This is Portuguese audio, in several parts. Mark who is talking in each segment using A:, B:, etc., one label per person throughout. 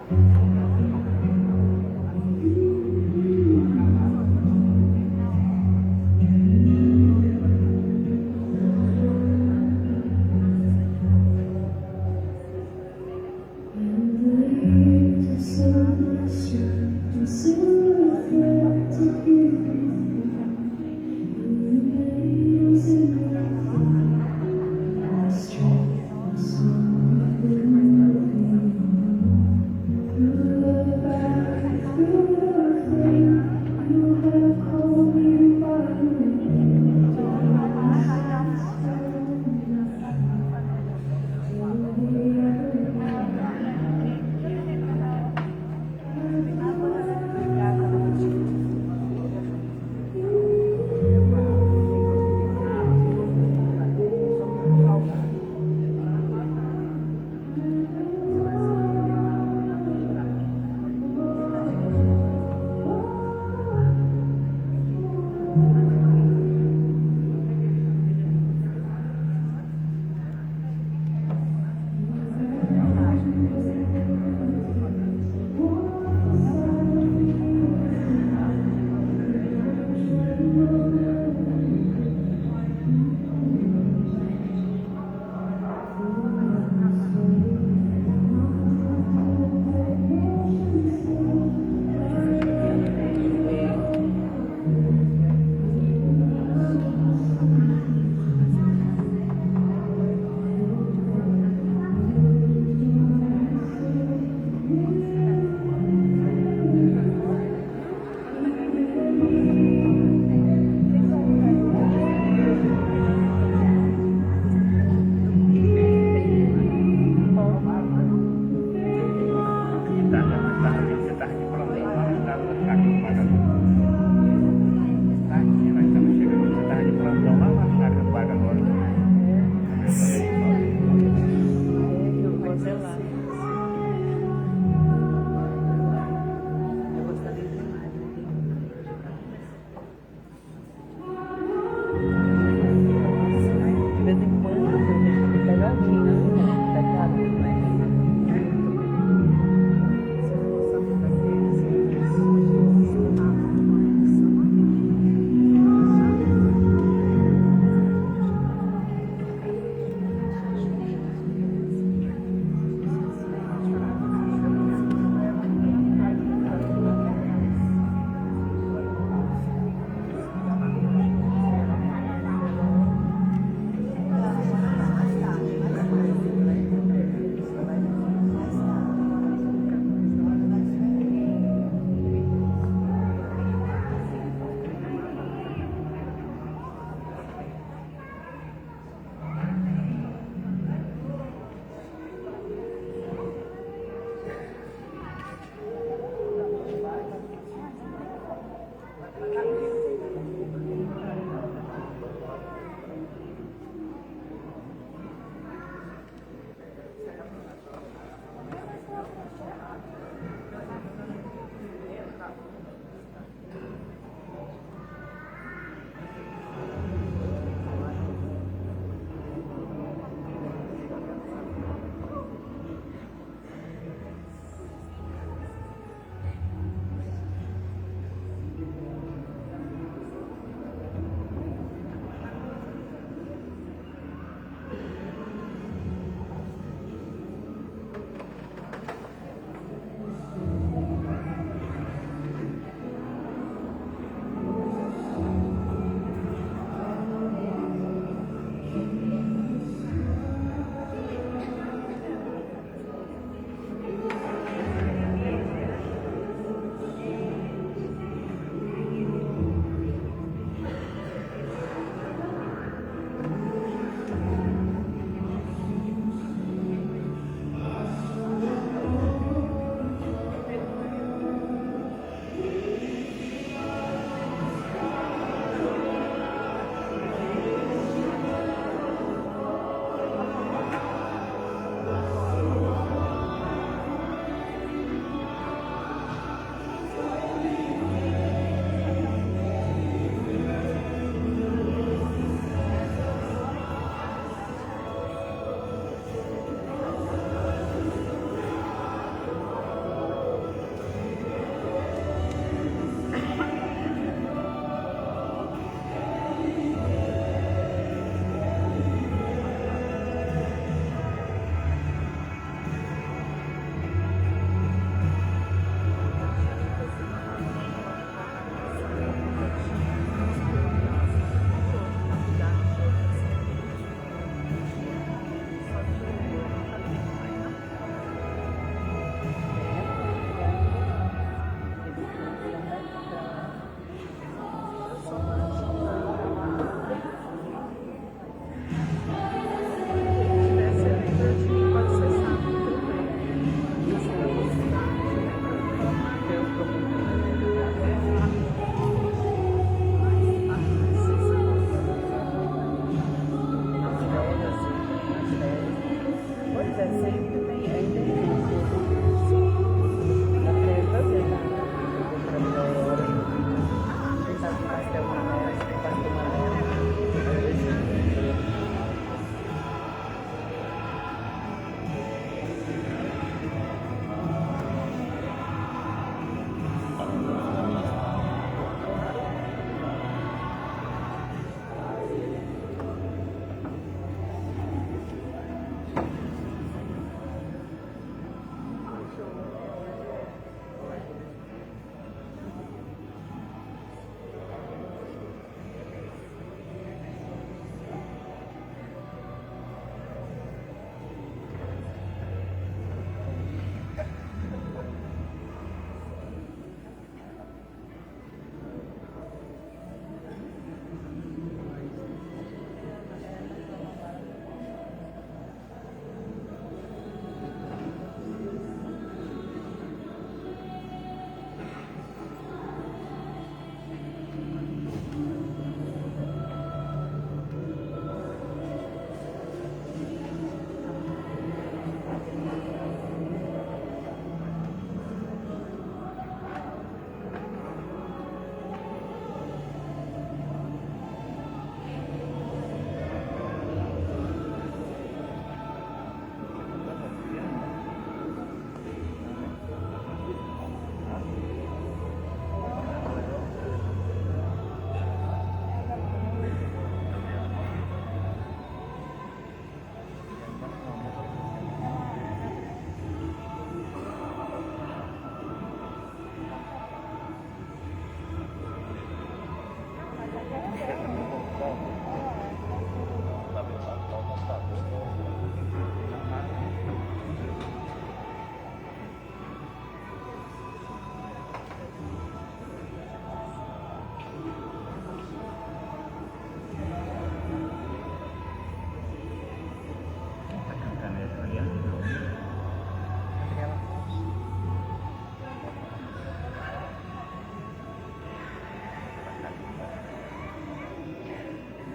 A: Strength, soul,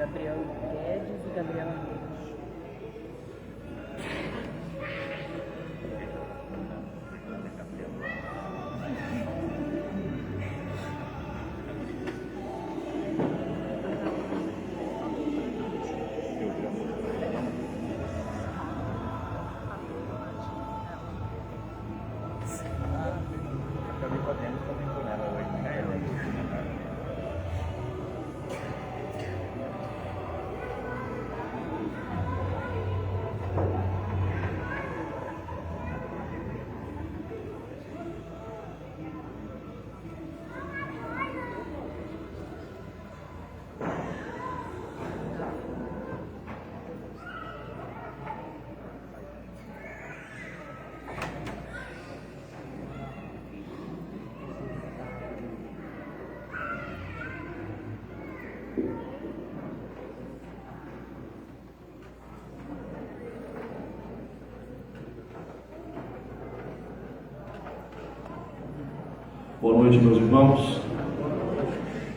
A: Gabriel Guedes e Gabriel Andrade.
B: Boa noite, meus irmãos.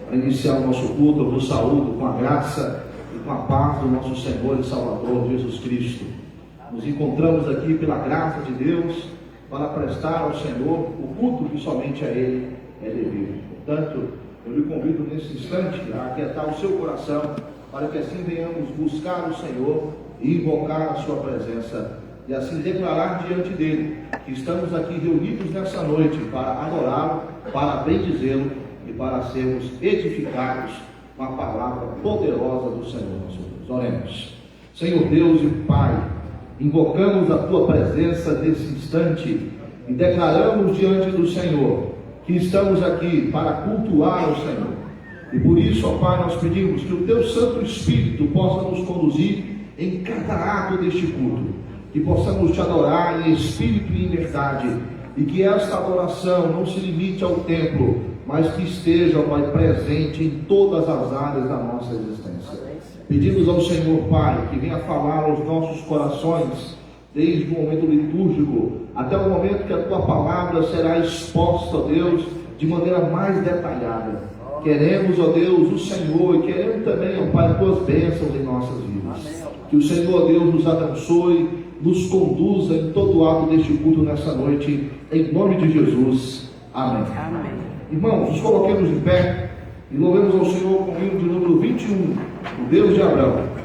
B: Para iniciar o nosso culto, eu vos saúdo com a graça e com a paz do nosso Senhor e Salvador Jesus Cristo. Nos encontramos aqui pela graça de Deus para prestar ao Senhor o culto que somente a Ele é devido. Portanto, eu lhe convido nesse instante a aquietar o seu coração para que assim venhamos buscar o Senhor e invocar a sua presença e assim declarar diante dele que estamos aqui reunidos nessa noite para adorá-lo, para bendizê-lo e para sermos edificados com a palavra poderosa do Senhor nosso Deus. Oremos. Senhor Deus e Pai, invocamos a tua presença nesse instante e declaramos diante do Senhor que estamos aqui para cultuar o Senhor. E por isso, ó Pai, nós pedimos que o teu Santo Espírito possa nos conduzir em cada ato deste culto, que possamos te adorar em espírito e em verdade, e que esta adoração não se limite ao templo, mas que esteja, ó Pai, presente em todas as áreas da nossa existência. Pedimos ao Senhor, Pai, que venha falar aos nossos corações, desde o momento litúrgico até o momento que a tua palavra será exposta, ó Deus, de maneira mais detalhada. Queremos, ó Deus, o Senhor, e queremos também, ó Pai, as tuas bênçãos em nossas vidas. Que o Senhor, ó Deus, nos abençoe, nos conduza em todo o ato deste culto nessa noite, em nome de Jesus. Amém.
A: Amém.
B: Irmãos, nos coloquemos em pé e louvemos ao Senhor com o hino de número 21, o Deus de Abraão.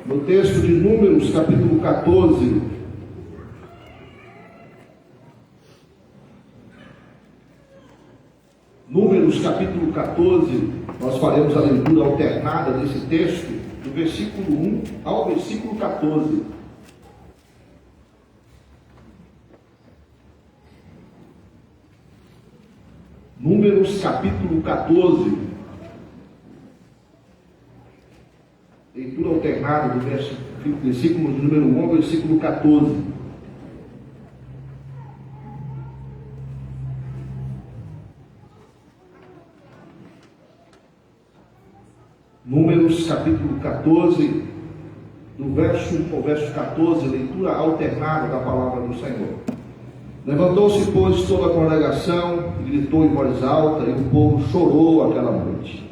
B: no texto de Números, capítulo 14. Números, capítulo 14, nós faremos a leitura alternada desse texto, do versículo 1 ao versículo 14. Números, capítulo 14. Leitura alternada do versículo de número 1 ao versículo 14. Números, capítulo 14, do verso 1 ao verso 14, leitura alternada da palavra do Senhor. Levantou-se, pois, toda a congregação e gritou em voz alta, e o povo chorou aquela noite.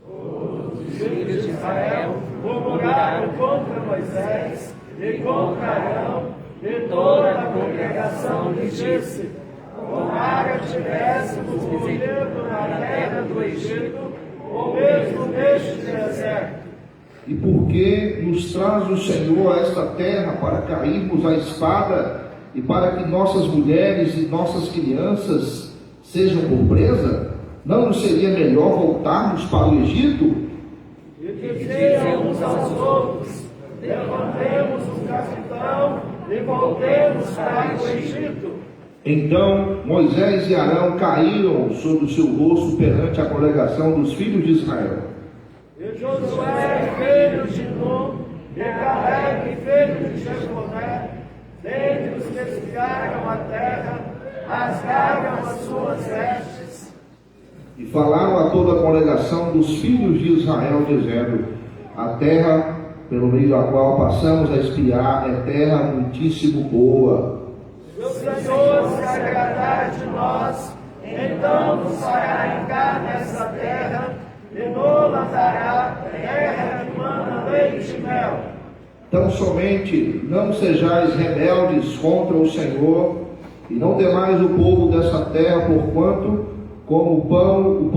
C: Os filhos de Israel murmuraram contra Moisés e contra Arão, e toda a congregação lhe disse: tomara tivéssemos morrido na terra do Egito, ou mesmo neste deserto.
B: E por que nos traz o Senhor a esta terra para cairmos à espada e para que nossas mulheres e nossas crianças sejam por presa? Não nos seria melhor voltarmos para o Egito?
C: E diziam uns aos outros: levantemos um capitão e voltemos para o Egito.
B: Então Moisés e Arão caíram sobre o seu rosto perante a congregação dos filhos de Israel.
C: E Josué, filho de Nun, e Caleb, filho de Jefoné, dentre os que espiaram a terra, rasgaram as suas vestes.
B: E falaram a toda a congregação dos filhos de Israel, dizendo: a terra pelo meio da qual passamos a espiar é terra muitíssimo boa.
C: Se o Senhor se agradar de nós, então nos fará entrar nessa terra e nos-la dará terra que mana leite e mel.
B: Tão somente não sejais rebeldes contra o Senhor, e não temais o povo dessa terra, porquanto, como o pão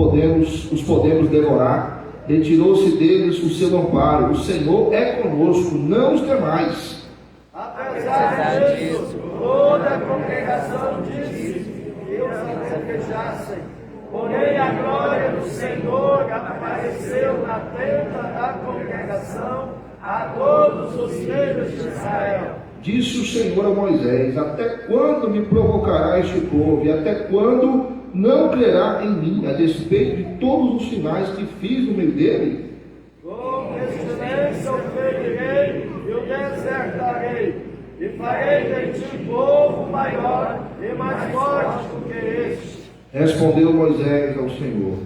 B: os podemos devorar. Retirou-se deles o seu amparo. O Senhor é conosco, não os temais.
C: Apesar disso, toda a congregação disse que os apedrejassem. Porém, a glória do Senhor apareceu na tenda da congregação a todos os filhos de Israel.
B: Disse o Senhor a Moisés: até quando me provocará este povo? E até quando não crerá em mim, a despeito de todos os sinais que fiz no meio dele?
C: Com pestilência o ferirei e o desertarei, e farei de ti povo maior e mais forte do que este.
B: Respondeu Moisés ao Senhor: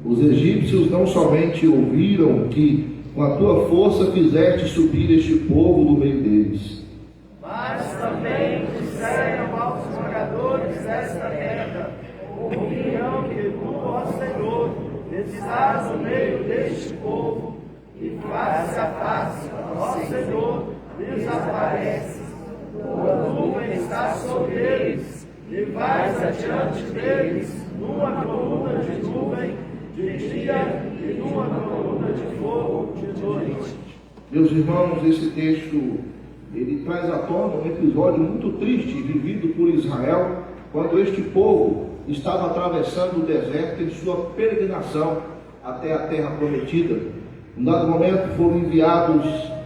B: os egípcios não somente ouviram que com a tua força fizeste subir este povo do meio deles,
C: mas também disseram aos moradores desta terra: ouvirão que tu, ó Senhor, estás no meio deste povo, e face a face, ó Senhor, lhes apareces. Tua nuvem está sobre eles, e vais adiante deles numa coluna de nuvem de dia e numa coluna de fogo de noite.
B: Meus irmãos, esse texto ele traz à tona um episódio muito triste vivido por Israel quando este povo estava atravessando o deserto em sua peregrinação até a terra prometida. Em dado momento foram enviados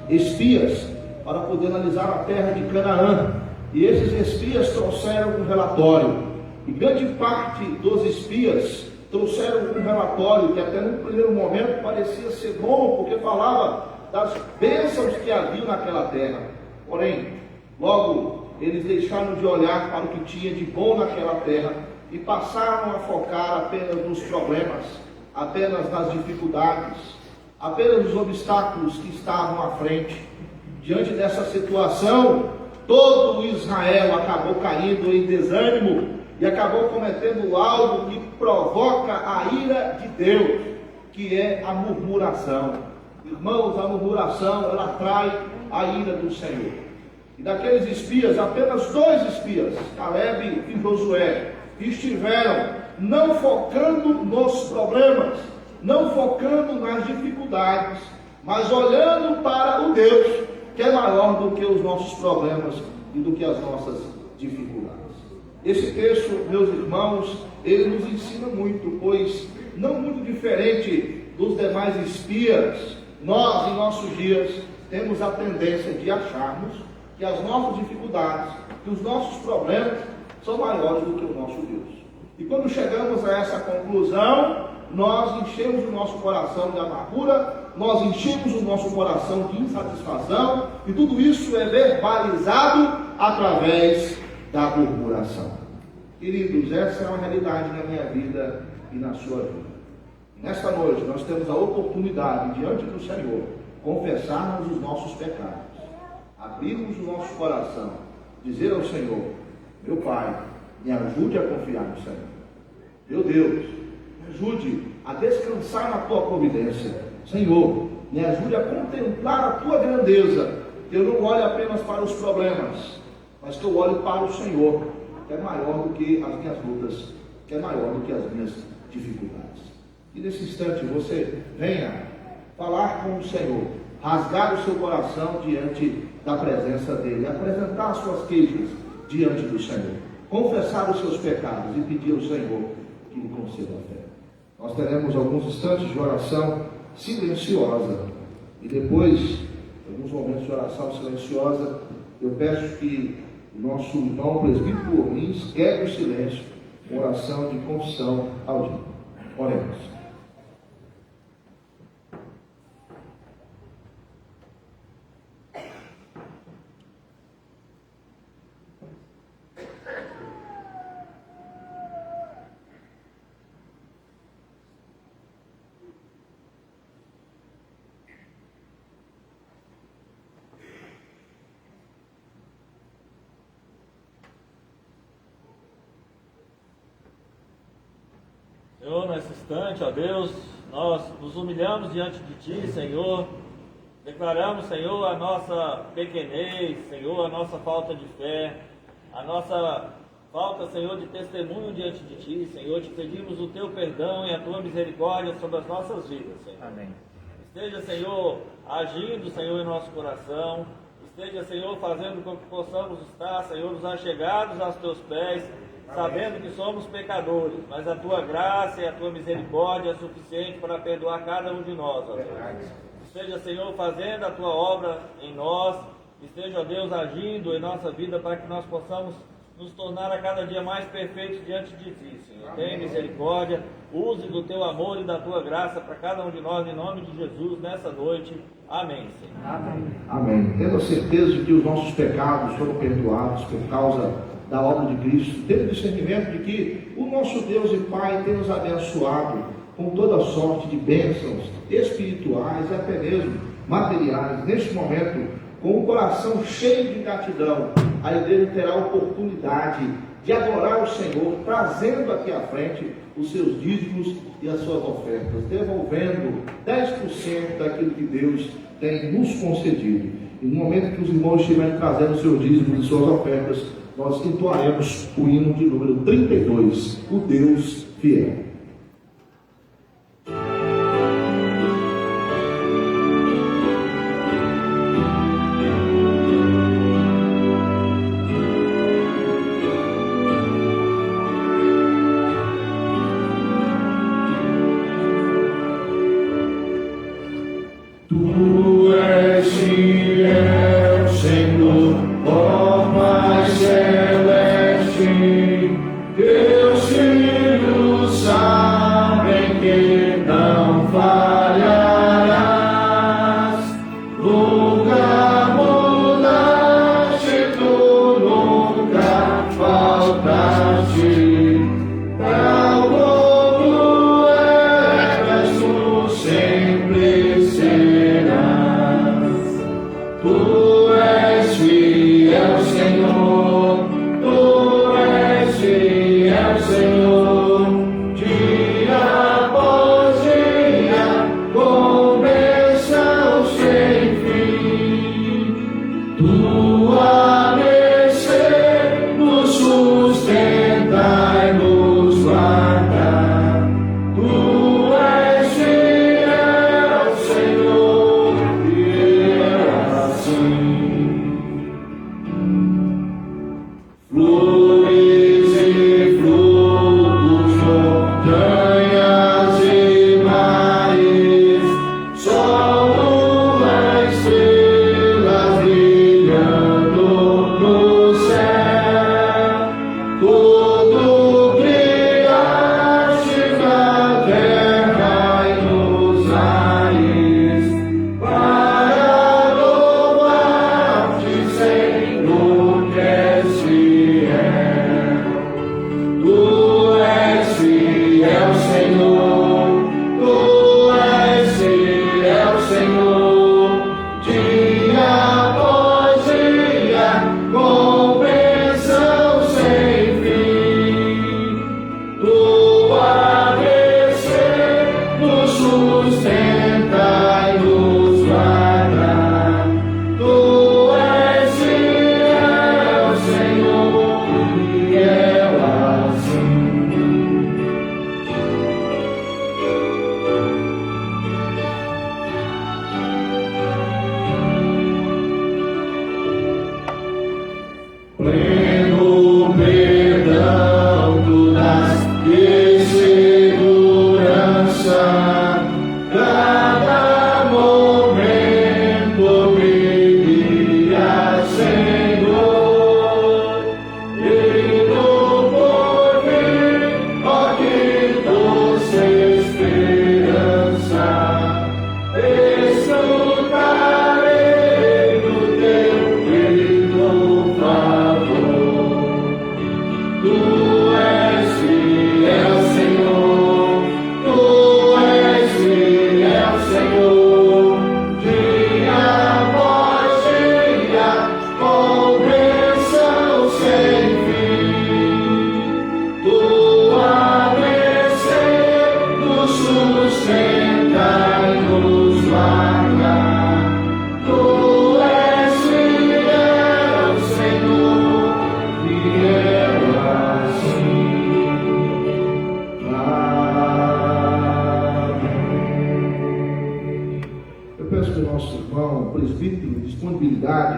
B: espias para poder analisar a terra de Canaã, e esses espias trouxeram um relatório, e grande parte dos espias trouxeram um relatório que até no primeiro momento parecia ser bom, porque falava das bênçãos que haviam naquela terra. Porém, logo eles deixaram de olhar para o que tinha de bom naquela terra e passaram a focar apenas nos problemas, apenas nas dificuldades, apenas nos obstáculos que estavam à frente. Diante dessa situação, todo Israel acabou caindo em desânimo e acabou cometendo algo que provoca a ira de Deus, que é a murmuração. Irmãos, a murmuração, ela atrai a ira do Senhor. E daqueles espias, apenas 2 espias, Caleb e Josué, estiveram não focando nos problemas, não focando nas dificuldades, mas olhando para o Deus, que é maior do que os nossos problemas e do que as nossas dificuldades. Esse texto, meus irmãos, ele nos ensina muito, pois não muito diferente dos demais espias, nós em nossos dias temos a tendência de acharmos que as nossas dificuldades, que os nossos problemas são maiores do que o nosso Deus. E quando chegamos a essa conclusão, nós enchemos o nosso coração de amargura, nós enchemos o nosso coração de insatisfação, e tudo isso é verbalizado através da murmuração. Queridos, essa é uma realidade na minha vida e na sua vida. Nesta noite nós temos a oportunidade, diante do Senhor, confessarmos os nossos pecados, abrirmos o nosso coração, dizer ao Senhor: meu Pai, me ajude a confiar no Senhor. Meu Deus, me ajude a descansar na Tua providência. Senhor, me ajude a contemplar a Tua grandeza. Que eu não olhe apenas para os problemas, mas que eu olhe para o Senhor, que é maior do que as minhas lutas, que é maior do que as minhas dificuldades. E nesse instante você venha falar com o Senhor, rasgar o seu coração diante da presença dEle, apresentar as suas queixas diante do Senhor, confessar os seus pecados e pedir ao Senhor que lhe conceda a fé. Nós teremos alguns instantes de oração silenciosa e depois, alguns momentos de oração silenciosa, eu peço que o nosso irmão presbítero Orlins quebre o silêncio com oração de confissão ao dia. Oremos.
D: Senhor, nesse instante, ó Deus, nós nos humilhamos diante de Ti, Senhor. Declaramos, Senhor, a nossa pequenez, Senhor, a nossa falta de fé, a nossa falta, Senhor, de testemunho diante de Ti, Senhor. Te pedimos o Teu perdão e a Tua misericórdia sobre as nossas vidas, Senhor.
A: Amém.
D: Esteja, Senhor, agindo, Senhor, em nosso coração. Esteja, Senhor, fazendo com que possamos estar, Senhor, nos achegados aos Teus pés, sabendo que somos pecadores, mas a Tua graça e a Tua misericórdia é suficiente para perdoar cada um de nós, ó Deus. Esteja, Senhor, fazendo a Tua obra em nós, esteja, ó Deus, agindo em nossa vida para que nós possamos nos tornar a cada dia mais perfeitos diante de Ti, Senhor. Tenha misericórdia, use do Teu amor e da Tua graça para cada um de nós, em nome de Jesus, nessa noite. Amém, Senhor.
A: Amém.
B: Amém. Tendo a certeza de que os nossos pecados foram perdoados por causa da obra de Cristo, tendo o discernimento de que o nosso Deus e Pai tem nos abençoado com toda sorte de bênçãos espirituais e até mesmo materiais. Neste momento, com o coração cheio de gratidão, a igreja terá a oportunidade de adorar o Senhor, trazendo aqui à frente os seus dízimos e as suas ofertas, devolvendo 10% daquilo que Deus tem nos concedido. E no momento que os irmãos estiverem trazendo os seus dízimos e suas ofertas, nós entoaremos o hino de número 32, o Deus Fiel.
C: Tu és fiel, Senhor, ó Pai celeste, teus filhos sabem que não falharás. Nunca mudaste, tu nunca faltaste. Tal como eras, tu sempre serás. Tu és fiel, Senhor, Tu és fiel, Senhor, dia após dia, com bênção sem fim. Tua mercê nos sustenta e nos guarda. Tu és fiel, Senhor, fiel.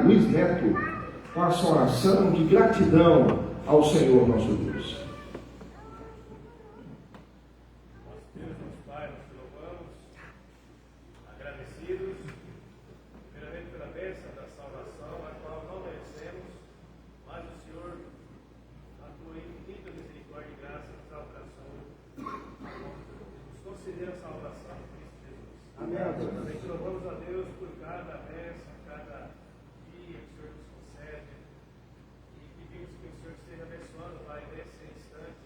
B: Luiz Neto, faça uma oração de gratidão ao Senhor nosso Deus.
E: Deus, nosso Pai, nós te louvamos, agradecidos, primeiramente pela bênção da salvação, a qual não merecemos, mas o Senhor, na tua infinita misericórdia e graça, nos alcançou, nos concedeu a salvação em Cristo Jesus. Amém. Também te louvamos a Deus por cada bênção, cada dia que o Senhor nos concede, e pedimos que o Senhor esteja abençoando, Pai, nesse instante,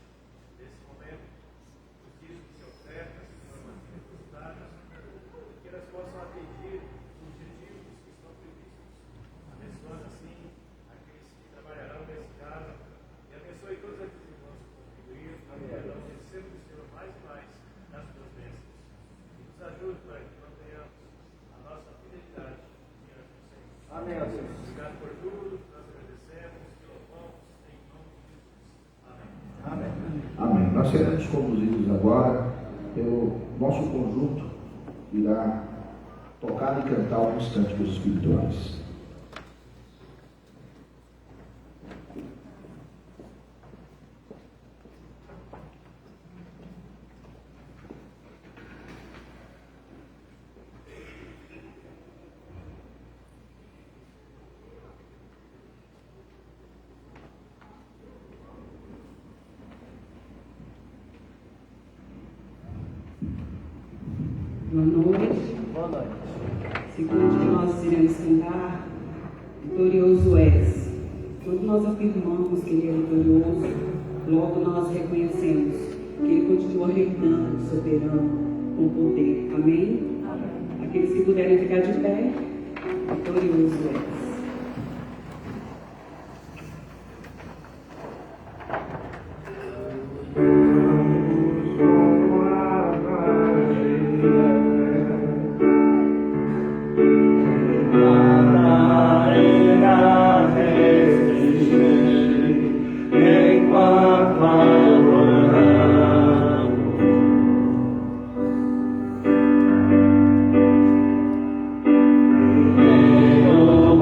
E: nesse momento, os dias que se ofertam, que foram depositados, que elas possam atingir os objetivos que estão previstos, abençoando assim aqueles que trabalharão nesse caso, e abençoe todos aqueles irmãos que contribuíram, para que nós recebamos do Senhor mais e mais das tuas bênçãos. E nos ajude, Pai, que mantenhamos a nossa fidelidade diante do Senhor.
C: Amém, Deus.
E: Obrigado por tudo, nós agradecemos, te louvamos, em nome de Jesus. Amém.
C: Amém.
B: Amém. Nós seremos conduzidos agora pelo nosso conjunto, irá tocar e cantar alguns cânticos espirituais.
A: Boa noite.
C: Boa noite.
A: Segundo que nós iremos cantar, vitorioso és. Quando nós afirmamos que Ele é vitorioso, logo nós reconhecemos que Ele continua reinando, soberano, com poder. Amém? Amém. Aqueles que puderem ficar de pé, vitorioso és.
F: Oh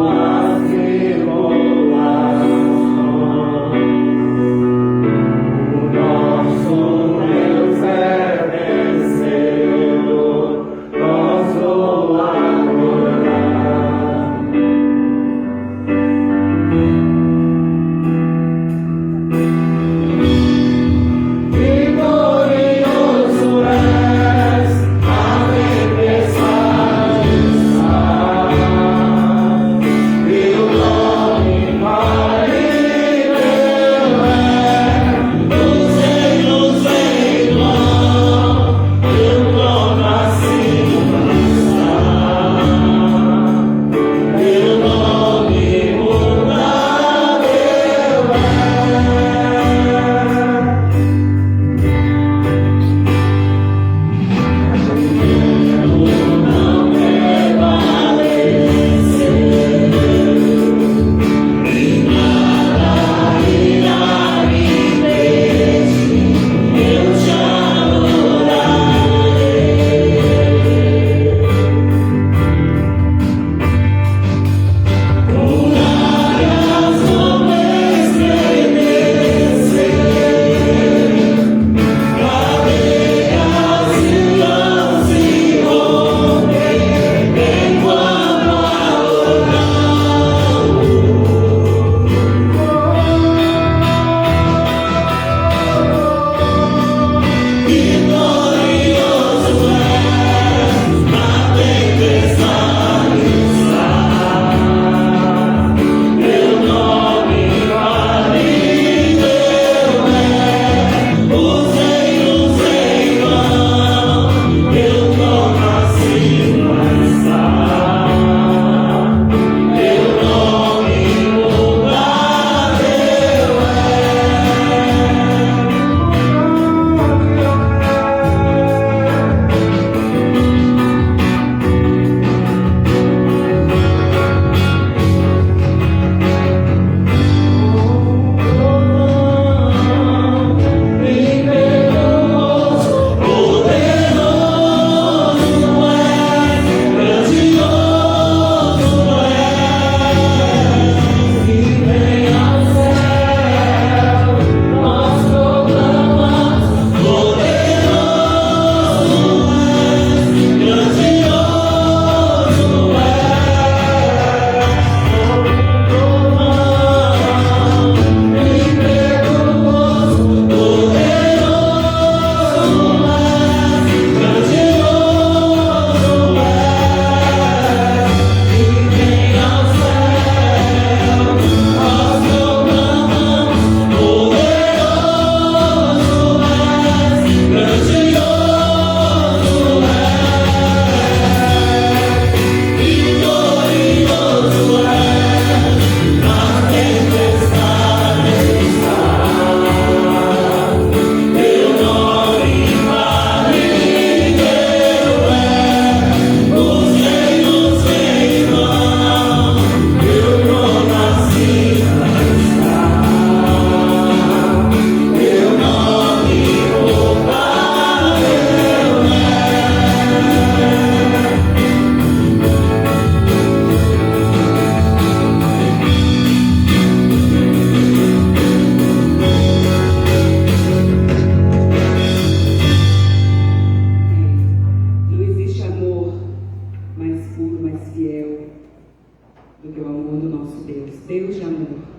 A: do que o amor do nosso Deus. Deus de amor.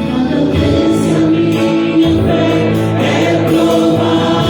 F: Cada vez a minha fé é provada.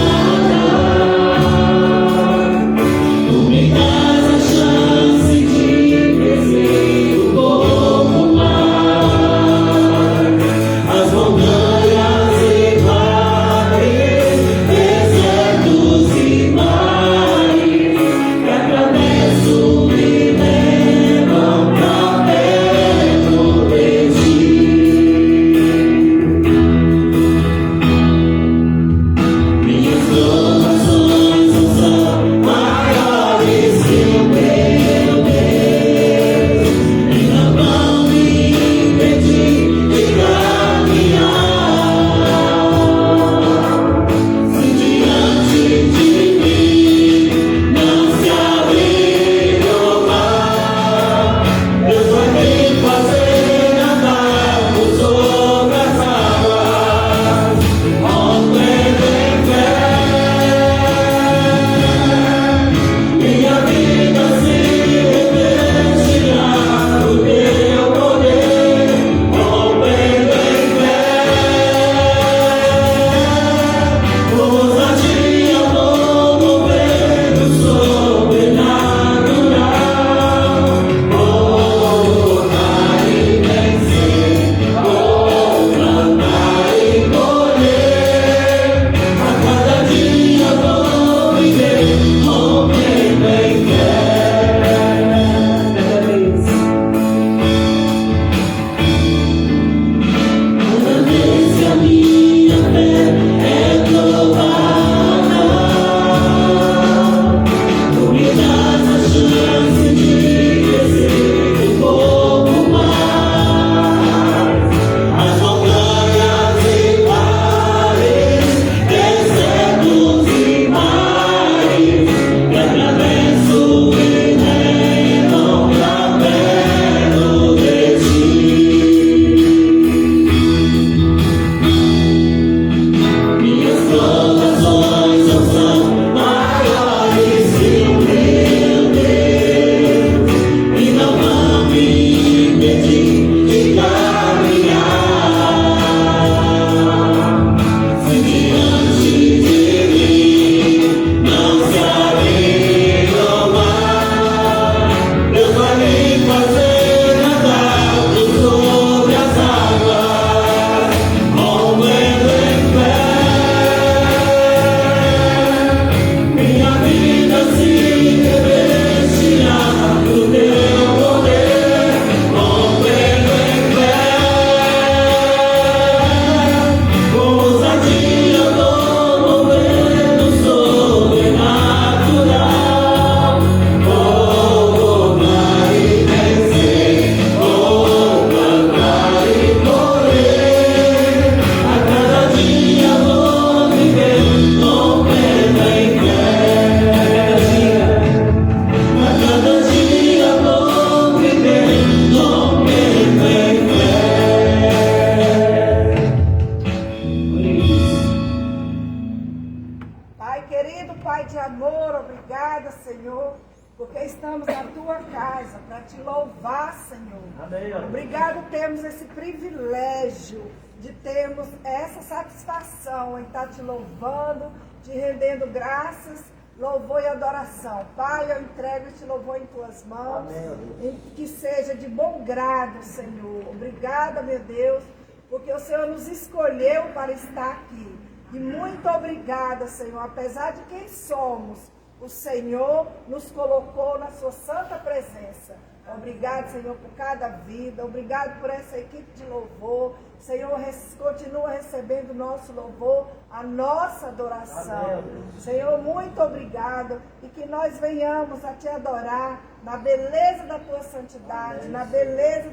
F: estamos na tua casa para te louvar, Senhor.
C: Amém.
F: Obrigado por termos esse privilégio de termos essa satisfação em estar te louvando, te rendendo graças, louvor e adoração. Pai, eu entrego este louvor em tuas mãos.
C: Amém.
F: Que seja de bom grado, Senhor. Obrigada, meu Deus, porque o Senhor nos escolheu para estar aqui. E muito obrigada, Senhor, apesar de quem somos, o Senhor nos colocou na sua santa presença. Obrigado, Senhor, por cada vida. Obrigado por essa equipe de louvor. Senhor, continua recebendo o nosso louvor, a nossa adoração.
C: Amém.
F: Senhor, muito obrigado. E que nós venhamos a te adorar na beleza da tua santidade,
C: Amém.
F: na beleza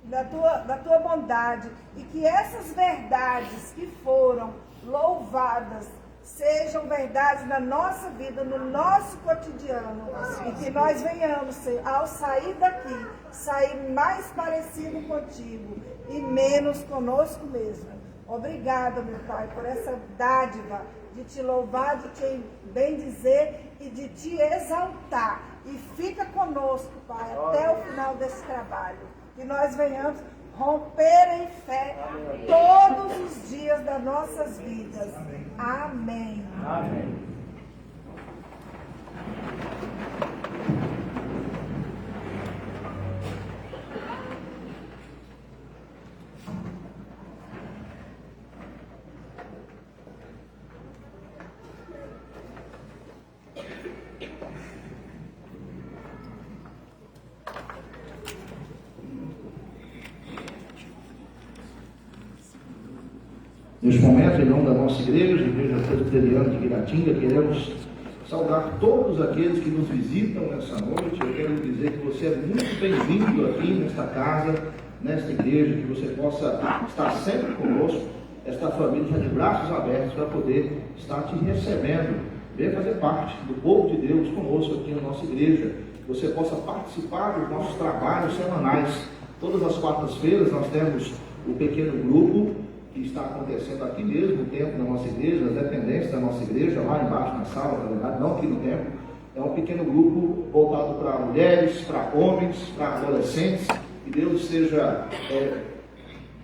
F: da tua bondade. E que essas verdades que foram louvadas sejam verdades na nossa vida, no nosso cotidiano, e que nós venhamos, ao sair daqui, sair mais parecido contigo e menos conosco mesmo. Obrigada, meu Pai, por essa dádiva de te louvar, de te bendizer e de te exaltar. E fica conosco, Pai, até o final desse trabalho. Que nós venhamos romper em fé todos os dias das nossas vidas. Amém.
C: Amém.
B: Neste momento, em nome da nossa igreja, a Igreja Presbiteriana de Guiratinga, queremos saudar todos aqueles que nos visitam nessa noite. Eu quero dizer que você é muito bem-vindo aqui nesta casa, nesta igreja, que você possa estar sempre conosco. Esta família está de braços abertos para poder estar te recebendo. Venha fazer parte do povo de Deus conosco aqui na nossa igreja. Que você possa participar dos nossos trabalhos semanais. Todas as quartas-feiras nós temos o pequeno grupo que está acontecendo aqui mesmo, no templo da nossa igreja, as dependências da nossa igreja, lá embaixo na sala, na verdade, não aqui no templo. É um pequeno grupo voltado para mulheres, para homens, para adolescentes. Que Deus esteja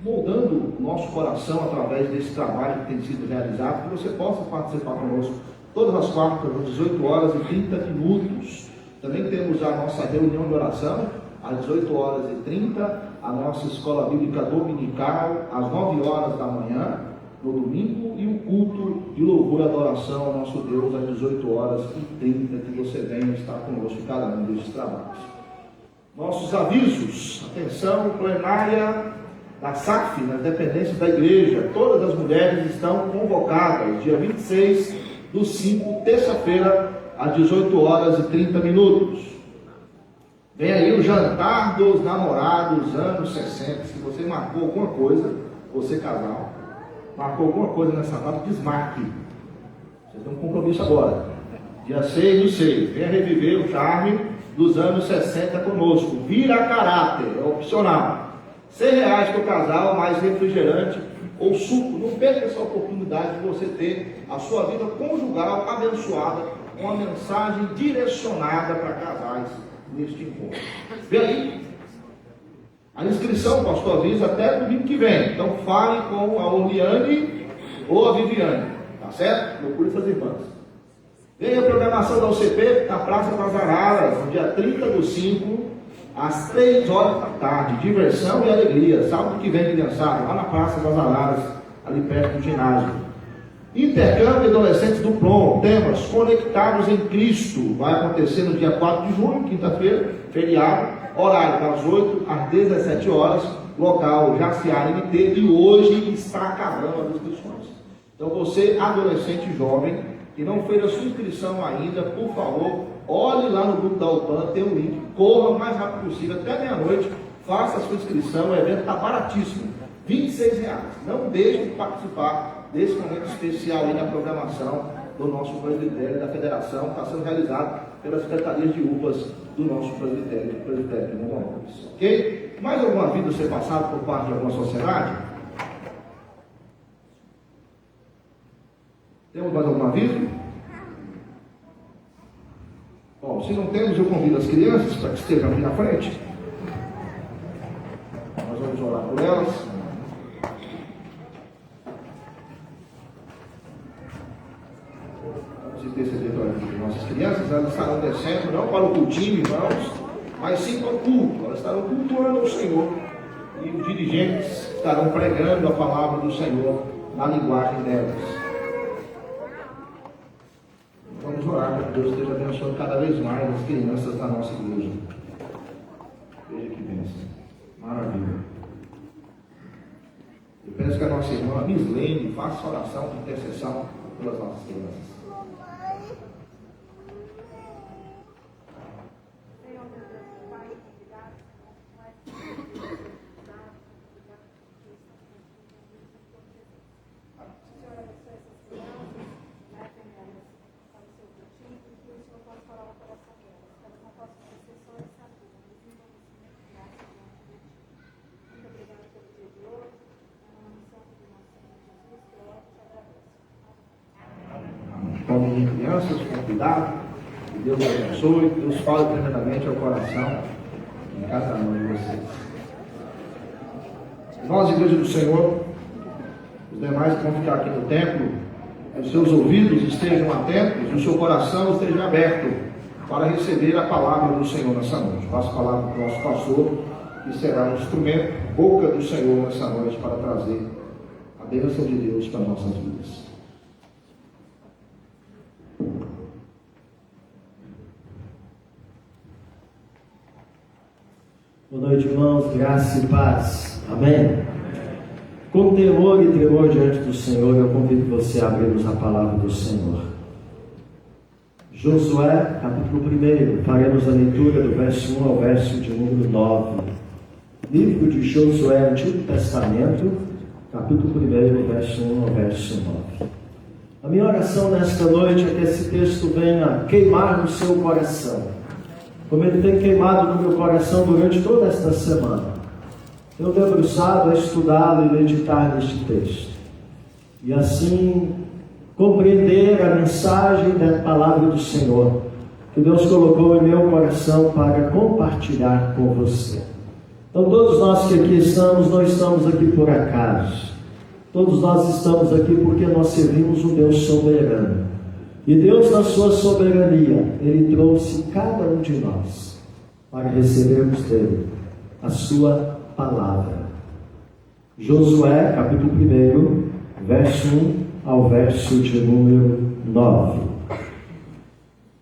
B: moldando o nosso coração através desse trabalho que tem sido realizado, que você possa participar conosco todas as quartas, às 18 horas e 30 minutos. Também temos a nossa reunião de oração, às 18 horas e 30, a nossa escola bíblica dominical, às 9 horas da manhã, no domingo, e o culto de louvor e adoração ao nosso Deus, às 18 horas e 30, que você venha estar conosco em cada um desses trabalhos. Nossos avisos: atenção, plenária da SAF, nas dependências da igreja, todas as mulheres estão convocadas, dia 26/5, terça-feira, às 18 horas e 30 minutos. Vem aí o jantar dos namorados anos 60. Se você marcou alguma coisa, você casal, marcou alguma coisa nessa data, desmarque. Vocês têm um compromisso agora. Dia 6/6. Venha reviver o charme dos anos 60 conosco. Vira caráter, é opcional. R$100 para o casal, mais refrigerante ou suco. Não perca essa oportunidade de você ter a sua vida conjugal abençoada, com uma mensagem direcionada para casais neste encontro. Vem aí a inscrição, pastor avisa, até domingo que vem. Então fale com a Oliane ou a Viviane, tá certo? Procure essas irmãs. Vem a programação da UCP na Praça das Araras, no dia 30/5, às 3 horas da tarde. Diversão e alegria. Sábado que vem, criançada, lá na Praça das Araras, ali perto do ginásio. Intercâmbio de adolescentes do PROM, temas conectados em Cristo, vai acontecer no dia 4 de junho, quinta-feira, feriado, horário das 8 às 17 horas, local Jaciara MT, e hoje está acabando as inscrições. Então você, adolescente jovem, que não fez a sua inscrição ainda, por favor, olhe lá no grupo da UPAN, tem um link, corra o mais rápido possível, até meia-noite, faça a sua inscrição, o evento está baratíssimo, R$26. Não deixe de participar desse momento especial aí na programação do nosso presbitério, da federação, está sendo realizado pelas secretarias de UPAs do nosso presbitério de Montes. Ok? Mais alguma vida a ser passada por parte de alguma sociedade? Temos mais algum aviso? Bom, se não temos, eu convido as crianças para que estejam aqui na frente. Nós vamos orar por elas. Vamos interceder para nossas crianças. Elas estarão descendo não para o cultinho, irmãos, mas sim para o culto. Elas estarão cultuando o Senhor. E os dirigentes estarão pregando a palavra do Senhor na linguagem delas. Vamos orar para que Deus esteja abençoando cada vez mais as crianças da nossa igreja. Veja que bênção. Maravilha. Eu peço que a nossa irmã Mislene faça oração de intercessão pelas nossas crianças. Tomem crianças com cuidado, que Deus abençoe, que Deus fale tremendamente ao coração de cada um de vocês. Nós, Igreja do Senhor, os demais que vão ficar aqui no templo, que os seus ouvidos estejam atentos e o seu coração esteja aberto para receber a palavra do Senhor nessa noite. Passo a palavra para o nosso pastor, que será um instrumento, boca do Senhor nessa noite, para trazer a bênção de Deus para nossas vidas.
G: Boa noite, irmãos, graça e paz. Amém? Com temor e tremor diante do Senhor, eu convido você a abrirmos a palavra do Senhor. Josué, capítulo 1, faremos a leitura do verso 1 ao verso de número 9. Livro de Josué, Antigo Testamento, capítulo 1, verso 1 ao verso 9. A minha oração nesta noite é que esse texto venha queimar no seu coração, como ele tem queimado no meu coração durante toda esta semana. Eu debruçado a estudá-lo e meditar neste texto, e assim compreender a mensagem da palavra do Senhor, que Deus colocou em meu coração para compartilhar com você. Então todos nós que aqui estamos, não estamos aqui por acaso. Todos nós estamos aqui porque nós servimos um Deus soberano. E Deus, na sua soberania, Ele trouxe cada um de nós para recebermos dele a sua palavra. Josué, capítulo 1, verso 1 ao verso de número 9.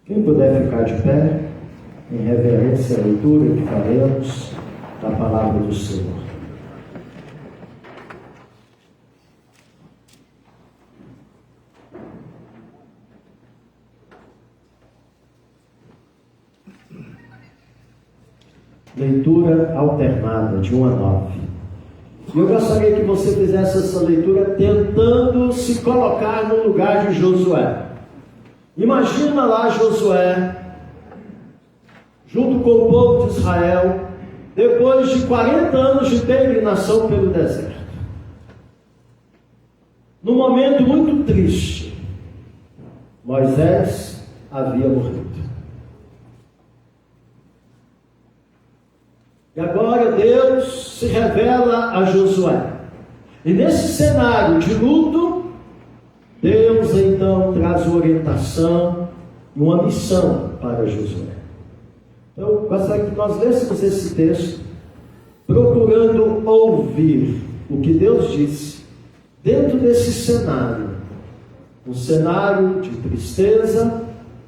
G: Quem puder ficar de pé, em reverência à leitura que faremos da palavra do Senhor. Leitura alternada, de 1 a 9. E eu gostaria que você fizesse essa leitura tentando se colocar no lugar de Josué. Imagina lá Josué, junto com o povo de Israel, depois de 40 anos de peregrinação pelo deserto. Num momento muito triste, Moisés havia morrido. E agora Deus se revela a Josué. E nesse cenário de luto, Deus então traz orientação e uma missão para Josué. Então, eu gostaria que nós lêssemos esse texto, procurando ouvir o que Deus disse dentro desse cenário. Um cenário de tristeza,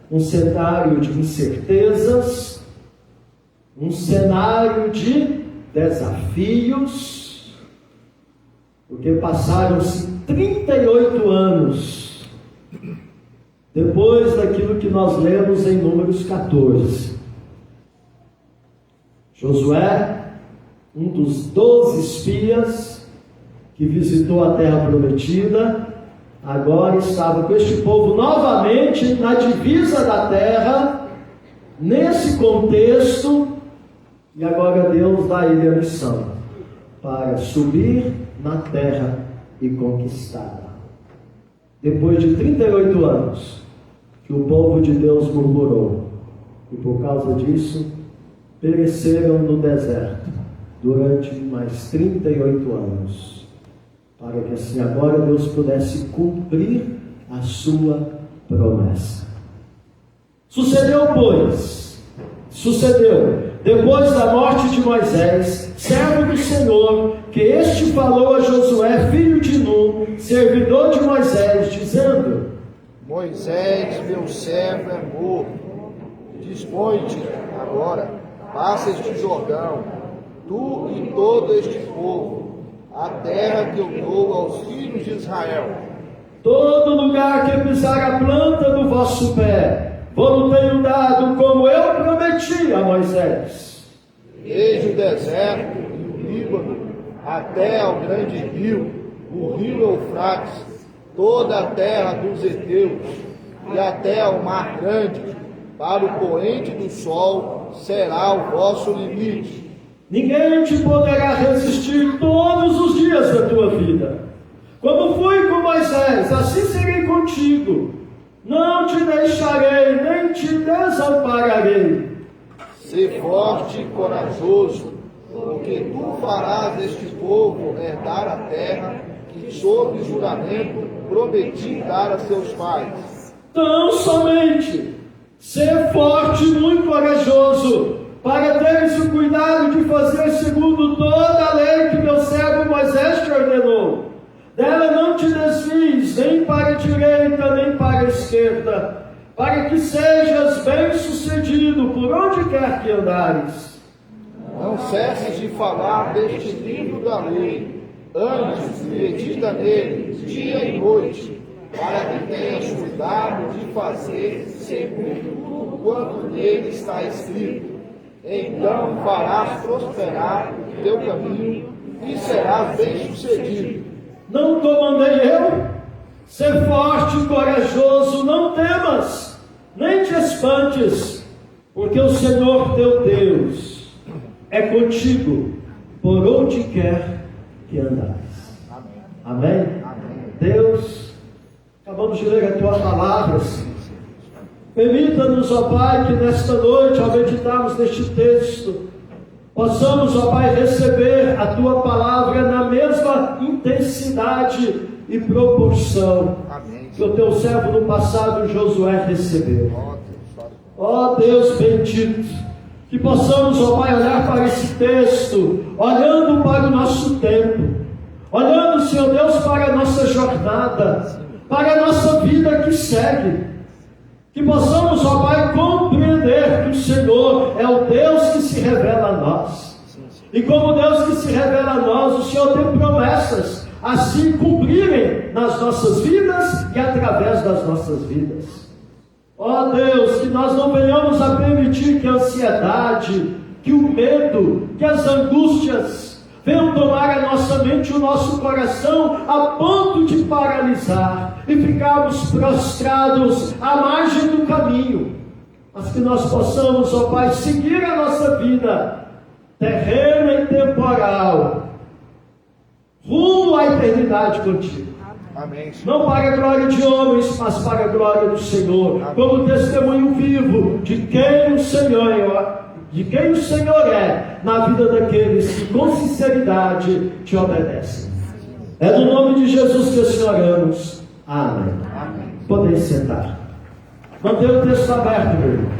G: um cenário de incertezas, um cenário de desafios, porque passaram-se 38 anos depois daquilo que nós lemos em Números 14. Josué, um dos 12 espias que visitou a terra prometida, agora estava com este povo novamente na divisa da terra, nesse contexto. E agora Deus dá a ele a missão para subir na terra e conquistá-la. Depois de 38 anos que o povo de Deus murmurou, e por causa disso pereceram no deserto durante mais 38 anos, para que assim agora Deus pudesse cumprir a sua promessa. Sucedeu, depois da morte de Moisés, servo do Senhor, que este falou a Josué, filho de Nun, servidor de Moisés, dizendo:
C: Moisés, meu servo, é morto. Dispõe-te agora, passa este Jordão, tu e todo este povo, a terra que eu dou aos filhos de Israel.
G: Todo lugar que pisar a planta do vosso pé, vou tenho dado, como eu prometi a Moisés.
C: Desde o deserto e o Líbano, até ao grande rio, o rio Eufrates, toda a terra dos heteus, e até ao mar grande, para o poente do sol, será o vosso limite.
G: Ninguém te poderá resistir todos os dias da tua vida. Como fui com Moisés, assim serei contigo. Não te deixarei, nem te desampararei.
C: Sê forte e corajoso, porque tu farás este povo herdar a terra que, sob juramento, prometi dar a seus pais.
G: Tão somente, ser forte e muito corajoso, para teres o cuidado de fazer segundo toda a lei que meu servo Moisés te ordenou. Dela não te desvies, nem para a direita, nem para a esquerda, para que sejas bem-sucedido por onde quer que andares.
C: Não cesses de falar deste livro da lei, antes medita nele, dia e noite, para que tenhas cuidado de fazer segundo tudo quanto nele está escrito. Então farás prosperar o teu caminho e serás bem-sucedido.
G: Não comandei eu? Ser forte e corajoso, não temas, nem te espantes, porque o Senhor teu Deus é contigo por onde quer que andares. Amém? Deus, acabamos de ler a tua palavra, Senhor. Permita-nos, ó Pai, que nesta noite, ao meditarmos neste texto, possamos, ó Pai, receber a tua palavra na mesma intensidade e proporção que o teu servo no passado, Josué, recebeu. Ó Deus bendito, que possamos, ó Pai, olhar para esse texto, olhando para o nosso tempo, olhando, Senhor Deus, para a nossa jornada, para a nossa vida que segue. Que possamos, ó Pai, compreender que o Senhor é o Deus que se revela a nós. E como Deus que se revela a nós, o Senhor tem promessas a se cumprirem nas nossas vidas e através das nossas vidas. Ó Deus, que nós não venhamos a permitir que a ansiedade, que o medo, que as angústias venham tomar a nossa mente e o nosso coração a ponto de paralisar e ficarmos prostrados à margem do caminho, mas que nós possamos, ó Pai, seguir a nossa vida terrena e temporal rumo à eternidade contigo.
C: Amém.
G: Não para a glória de homens, mas para a glória do Senhor. Amém. Como testemunho vivo de quem o Senhor é na vida daqueles que com sinceridade te obedecem. É no nome de Jesus que assim oramos. Amém. Podem sentar. Mantenha o texto aberto, meu irmão.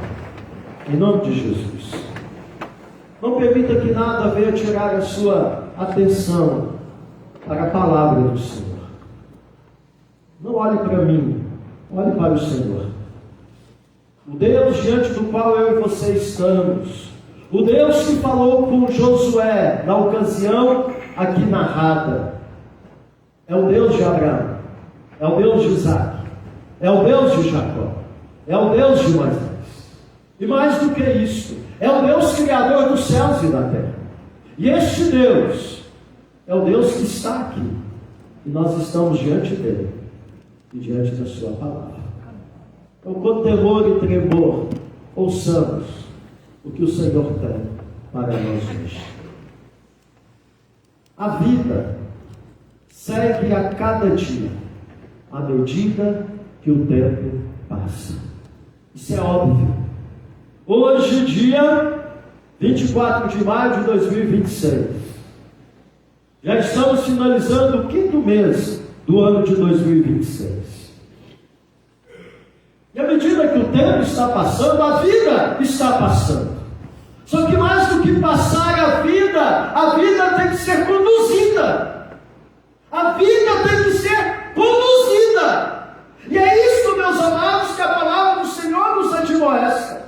G: Em nome de Jesus. Não permita que nada venha tirar a sua atenção para a palavra do Senhor. Não olhe para mim, olhe para o Senhor. O Deus diante do qual eu e você estamos. O Deus que falou com Josué na ocasião aqui narrada. É o Deus de Abraão. É o Deus de Isaac. É o Deus de Jacó. É o Deus de Moisés. E mais do que isso, é o Deus criador dos céus e da terra. E este Deus é o Deus que está aqui. E nós estamos diante dele e diante da sua palavra. Então, com temor e tremor, ouçamos o que o Senhor tem para nós hoje. A vida segue a cada dia, à medida que o tempo passa. Isso é óbvio. Hoje, dia 24 de maio de 2026. Já estamos finalizando o 5º mês do ano de 2026. E à medida que o tempo está passando, a vida está passando. Só que mais do que passar a vida tem que ser conduzida. A vida tem que ser conduzida. E é isso, meus amados, que a palavra do Senhor nos admoesta.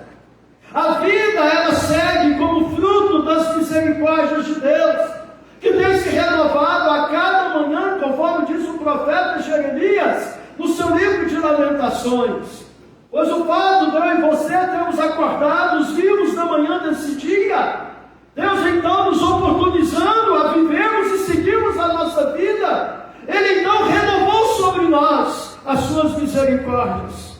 G: A vida, ela segue como fruto das misericórdias de Deus, que tem se renovado a cada manhã, conforme diz o profeta Jeremias, no seu livro de Lamentações. Pois o fato de eu e você termos acordado os vivos da manhã desse dia, Deus então nos oportunizando a vivermos e seguirmos a nossa vida, Ele então renovou sobre nós as suas misericórdias,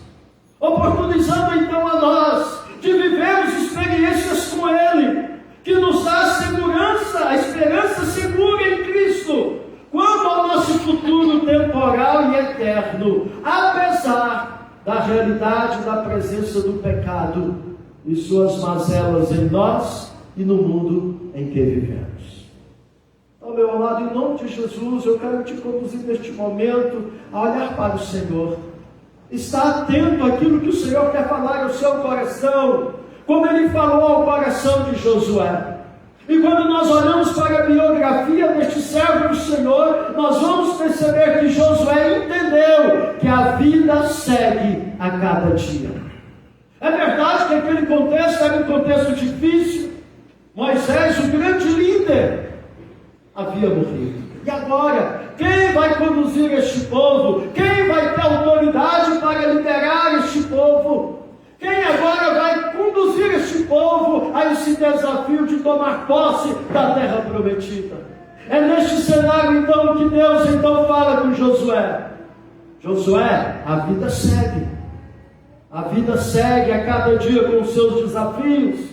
G: oportunizando então a nós de vivermos experiências com Ele, que nos dá segurança, a esperança segura em Cristo, quanto ao nosso futuro temporal e eterno, apesar da realidade da presença do pecado e suas mazelas em nós e no mundo em que vivemos. Então, meu amado, em nome de Jesus, eu quero te conduzir neste momento a olhar para o Senhor. Está atento àquilo que o Senhor quer falar ao seu coração, como Ele falou ao coração de Josué. E quando nós olhamos para a biografia deste servo do Senhor, nós vamos perceber que Josué entendeu que a vida segue a cada dia. É verdade que aquele contexto era um contexto difícil. Moisés, o grande líder, havia morrido. E agora, quem vai conduzir este povo? Quem vai ter autoridade para liderar este povo? Quem agora vai conduzir este povo a esse desafio de tomar posse da terra prometida? É neste cenário então que Deus então fala com Josué. Josué, a vida segue. A vida segue a cada dia com os seus desafios.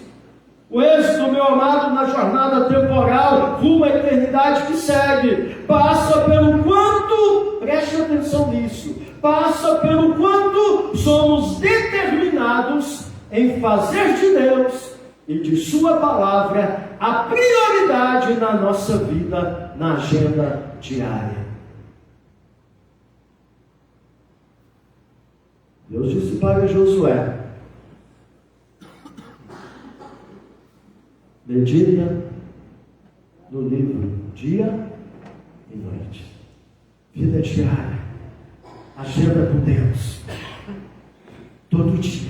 G: O êxito, meu amado, na jornada temporal rumo à eternidade que segue, passa pelo quanto, preste atenção nisso, passa pelo quanto somos determinados em fazer de Deus e de sua palavra a prioridade na nossa vida, na agenda diária. Deus disse para Josué: medita no livro dia e noite. Vida diária, agenda com Deus, todo dia.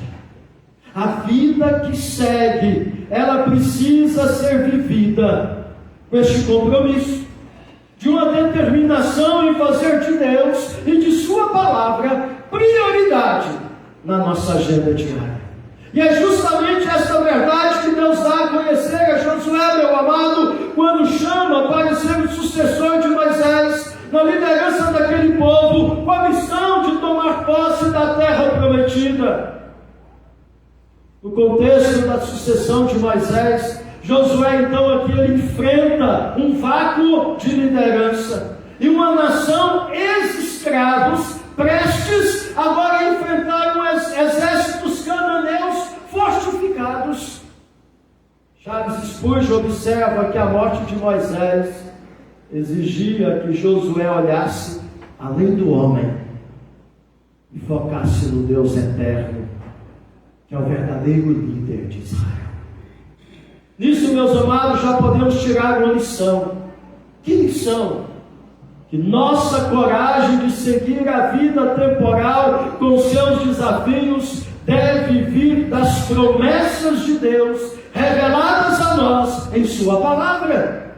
G: A vida que segue, ela precisa ser vivida com este compromisso de uma determinação em fazer de Deus e de sua palavra prioridade na nossa agenda diária. E é justamente essa verdade que Deus dá a conhecer a Josué, meu amado, quando chama para ser o sucessor de Moisés, na liderança daquele povo, com a missão de tomar posse da terra prometida. No contexto da sucessão de Moisés, Josué então aqui ele enfrenta um vácuo de liderança e uma nação ex-escravos, prestes agora a enfrentar exércitos cananeus fortificados. Charles Spurgeon observa que a morte de Moisés exigia que Josué olhasse além do homem e focasse no Deus eterno, que é o verdadeiro líder de Israel. Nisso, meus amados, já podemos tirar uma lição. Que lição? Que nossa coragem de seguir a vida temporal com seus desafios deve vir das promessas de Deus reveladas a nós em sua palavra.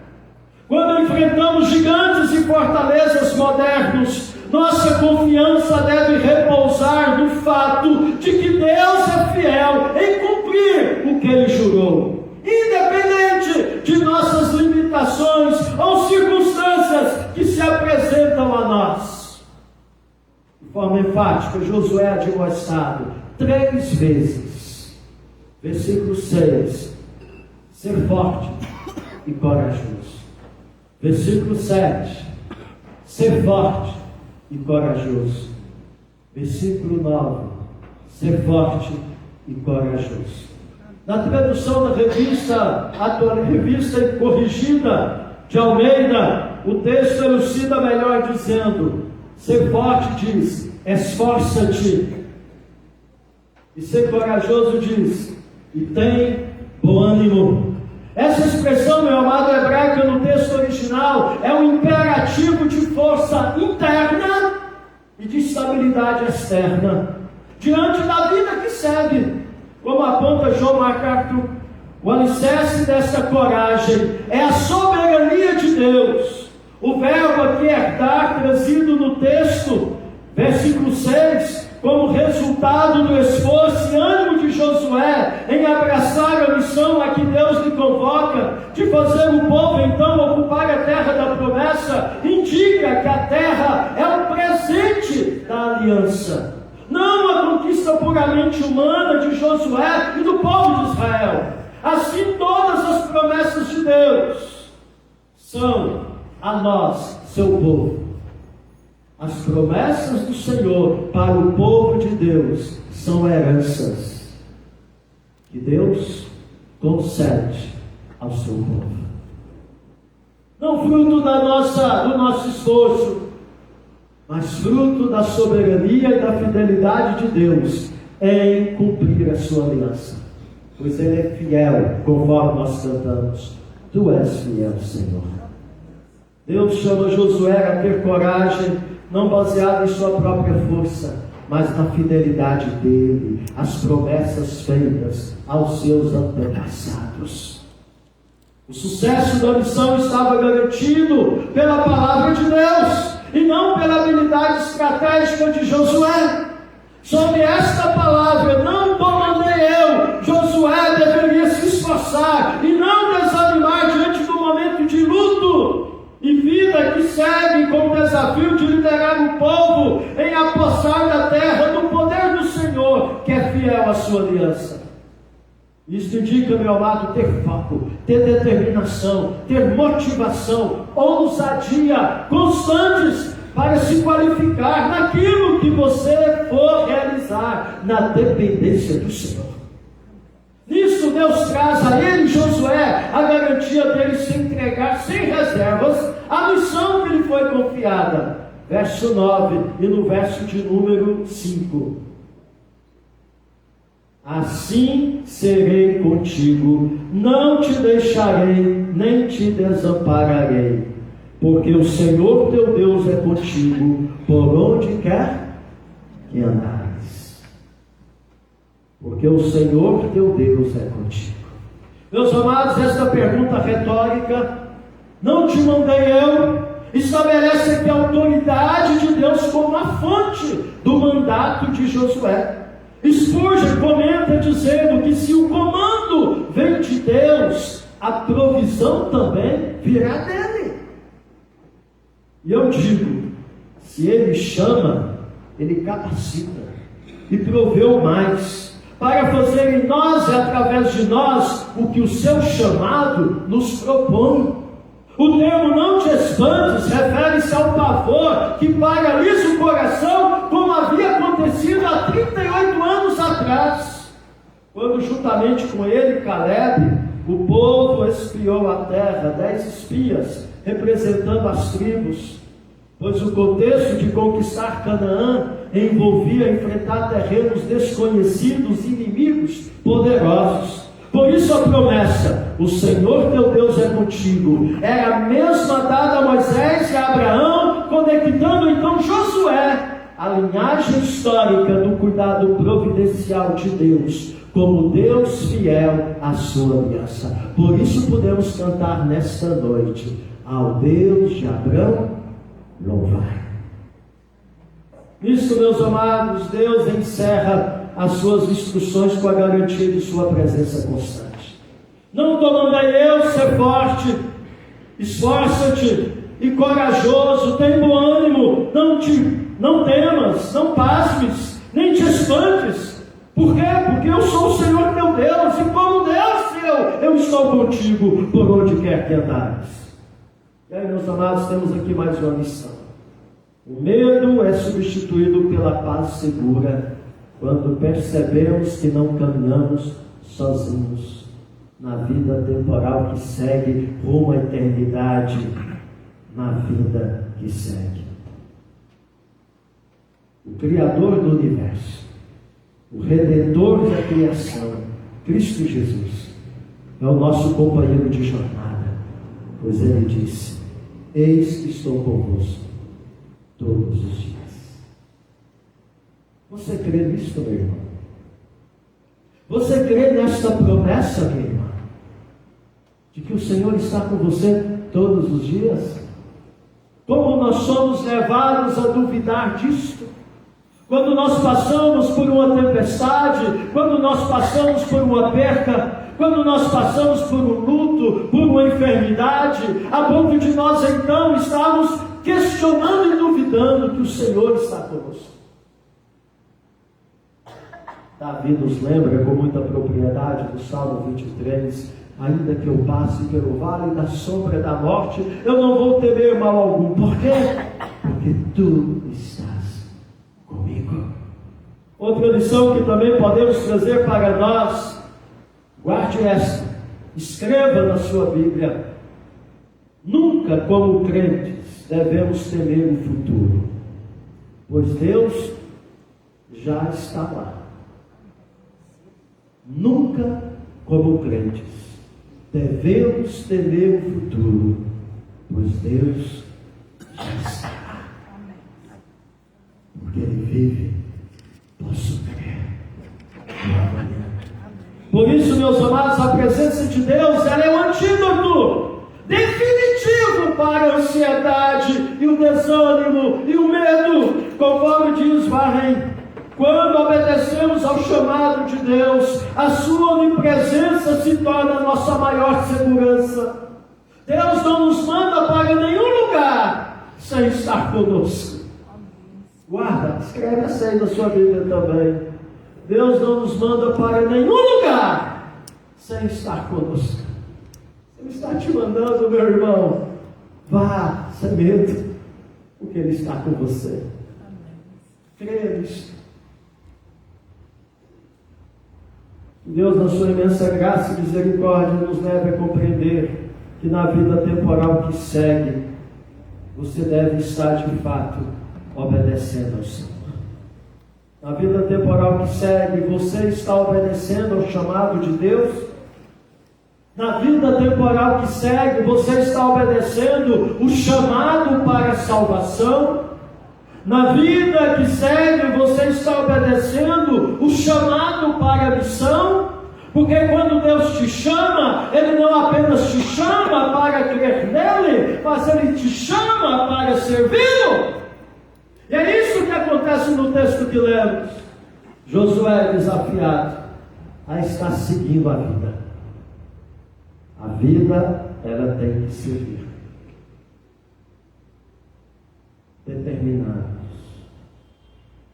G: Quando enfrentamos gigantes e fortalezas modernos, nossa confiança deve repousar no fato de que Deus é fiel em cumprir o que Ele jurou, independente de nossas limitações ou circunstâncias que se apresentam a nós. De forma enfática, Josué é admoestado 3 vezes. Versículo 6: ser forte e corajoso. Versículo 7: ser forte e corajoso. Versículo 9: ser forte e corajoso. Na tradução da revista corrigida de Almeida, o texto elucida melhor dizendo: ser forte diz, esforça-te. E ser corajoso diz, e tem bom ânimo. Essa expressão, meu amado, hebraica no texto original é um imperativo de força interna e de estabilidade externa diante da vida que segue. Como aponta John MacArthur, o alicerce dessa coragem é a soberania de Deus. O verbo aqui herdar, trazido no texto, versículo 6, como resultado do esforço e ânimo de Josué em abraçar a missão a que Deus lhe convoca, de fazer o povo então ocupar a terra da promessa, indica que a terra é o presente da aliança, não a conquista puramente humana de Josué e do povo de Israel. Assim, todas as promessas de Deus são a nós, seu povo. As promessas do Senhor para o povo de Deus são heranças que Deus concede ao seu povo. Não fruto do nosso esforço, mas fruto da soberania e da fidelidade de Deus em cumprir a sua aliança. Pois Ele é fiel, conforme nós cantamos. Tu és fiel, Senhor. Deus chama Josué a ter coragem, não baseada em sua própria força, mas na fidelidade dele, as promessas feitas aos seus antepassados. O sucesso da missão estava garantido pela palavra de Deus, e não pela habilidade estratégica de Josué. Sobre esta palavra, não comandei eu, Josué deveria se esforçar e não desanimar diante do momento de luto e vida que segue com o desafio de liderar o povo em apossar da terra do poder do Senhor, que é fiel à sua aliança. Isso indica, meu amado, ter foco, ter determinação, ter motivação, ousadia constantes para se qualificar naquilo que você for realizar, na dependência do Senhor. Nisso Deus traz a ele, Josué, a garantia dele se entregar sem reservas à missão que lhe foi confiada. Verso 9 e no verso de número 5. Assim serei contigo, não te deixarei, nem te desampararei, porque o Senhor teu Deus é contigo, por onde quer que andares. Porque o Senhor teu Deus é contigo. Meus amados, esta pergunta retórica, não te mandei eu, estabelece aqui a autoridade de Deus como a fonte do mandato de Josué. Spurgeon comenta dizendo que se o comando vem de Deus, a provisão também virá dele. E eu digo, se ele chama, ele capacita e proveu mais, para fazer em nós e através de nós o que o seu chamado nos propõe. O termo não te espantes refere-se ao pavor que paralisa o coração, como havia acontecido há 38 anos atrás, quando juntamente com ele, Caleb, o povo espiou a terra, 10 espias, representando as tribos, pois o contexto de conquistar Canaã envolvia enfrentar terrenos desconhecidos, inimigos poderosos. Por isso a promessa, o Senhor teu Deus é contigo, era a mesma dada a Moisés e a Abraão, conectando então Josué, a linhagem histórica do cuidado providencial de Deus, como Deus fiel à sua aliança. Por isso podemos cantar nesta noite, ao Deus de Abraão, louvai. Nisso, meus amados, Deus encerra as suas instruções com a garantia de sua presença constante. Não te mandei eu ser forte, esforça-te e corajoso, tem bom ânimo, não temas, não pasmes, nem te espantes. Por quê? Porque eu sou o Senhor teu Deus, e como Deus eu estou contigo por onde quer que andares. E aí, meus amados, temos aqui mais uma missão. O medo é substituído pela paz segura, quando percebemos que não caminhamos sozinhos na vida temporal que segue rumo à eternidade, na vida que segue. O Criador do universo, o Redentor da criação, Cristo Jesus, é o nosso companheiro de jornada, pois Ele disse: eis que estou convosco todos os dias. Você crê nisso, meu irmão? Você crê nesta promessa, minha irmã, de que o Senhor está com você todos os dias? Como nós somos levados a duvidar disto? Quando nós passamos por uma tempestade, quando nós passamos por uma perca, quando nós passamos por um luto, por uma enfermidade, a ponto de nós então estarmos questionando e duvidando que o Senhor está conosco. Davi nos lembra com muita propriedade do Salmo 23, ainda que eu passe pelo vale da sombra da morte, eu não vou temer mal algum. Por quê? Porque tu estás comigo. Outra lição que também podemos trazer para nós, guarde esta, escreva na sua Bíblia: nunca como crentes devemos temer o futuro, pois Deus já está lá. Nunca como crentes devemos temer o futuro, pois Deus já está lá. Porque Ele vive, posso crer no amanhã. Por isso, meus amados, a presença de Deus, ela é um antídoto definitivo para a ansiedade e o desânimo e o medo, conforme diz Varém. Quando obedecemos ao chamado de Deus, a sua onipresença se torna a nossa maior segurança. Deus não nos manda para nenhum lugar sem estar conosco. Guarda, escreve essa aí na sua Bíblia também. Deus não nos manda para nenhum lugar sem estar conosco. Ele está te mandando, meu irmão, vá sem medo, porque Ele está com você. Creia nisso. Deus, na sua imensa graça e misericórdia, nos leve a compreender que na vida temporal que segue, você deve estar de fato obedecendo ao Senhor. Na vida temporal que segue, você está obedecendo ao chamado de Deus? Na vida temporal que segue, você está obedecendo o chamado para a salvação? Na vida que segue, você está obedecendo o chamado para a missão? Porque quando Deus te chama, Ele não apenas te chama para crer nele, mas Ele te chama para servi-lo. E é isso que acontece no texto que lemos. Josué é desafiado a estar seguindo a vida. A vida, ela tem que servir. Determinados,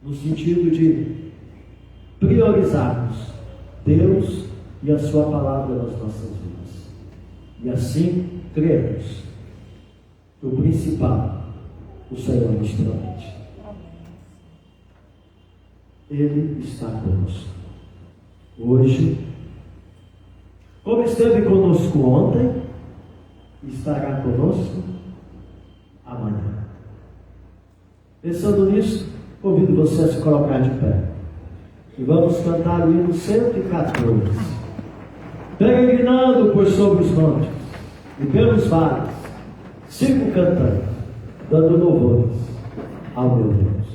G: no sentido de priorizarmos Deus e a sua palavra nas nossas vidas, e assim crermos que o principal o Senhor nos promete. Ele está conosco hoje, como esteve conosco ontem, estará conosco amanhã. Pensando nisso, convido você a se colocar de pé. E vamos cantar o hino 114. Peregrinando por sobre os montes e pelos vales, sigo cantando, dando louvores ao meu Deus.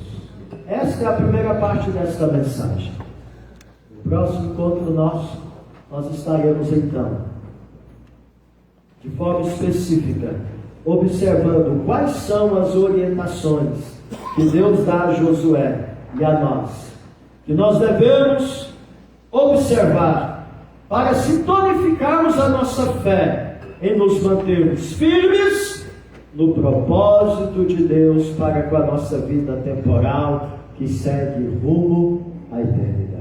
G: Esta é a primeira parte desta mensagem. No próximo encontro nosso, nós estaremos então, de forma específica, observando quais são as orientações que Deus dá a Josué e a nós, que nós devemos observar para sintonificarmos a nossa fé em nos mantermos firmes no propósito de Deus para com a nossa vida temporal que segue rumo à eternidade.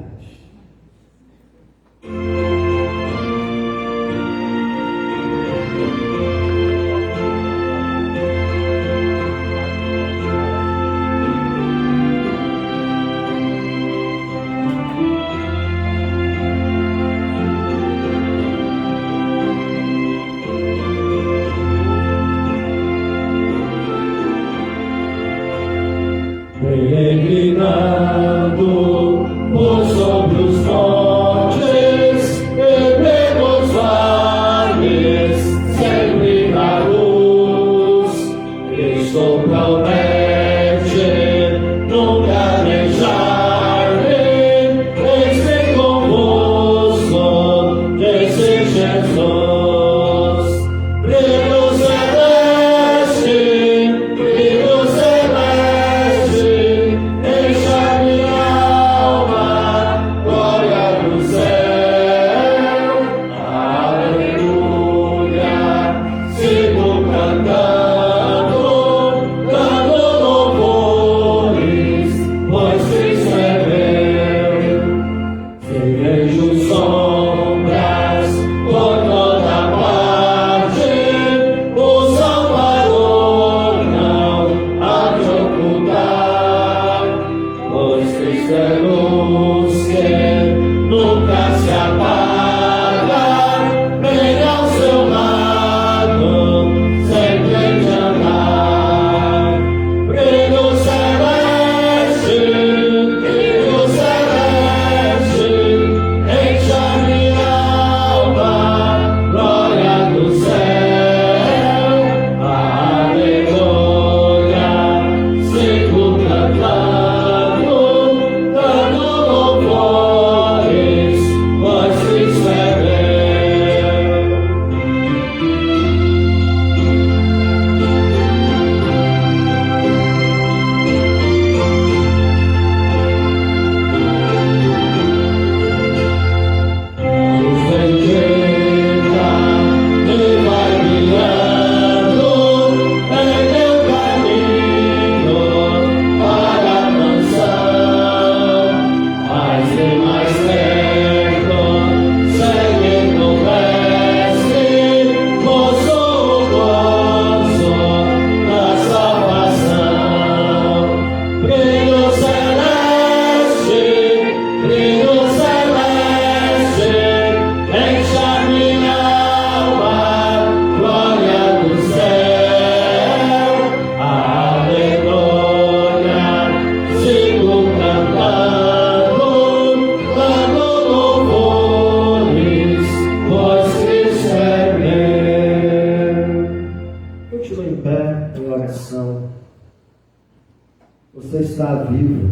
G: você está vivo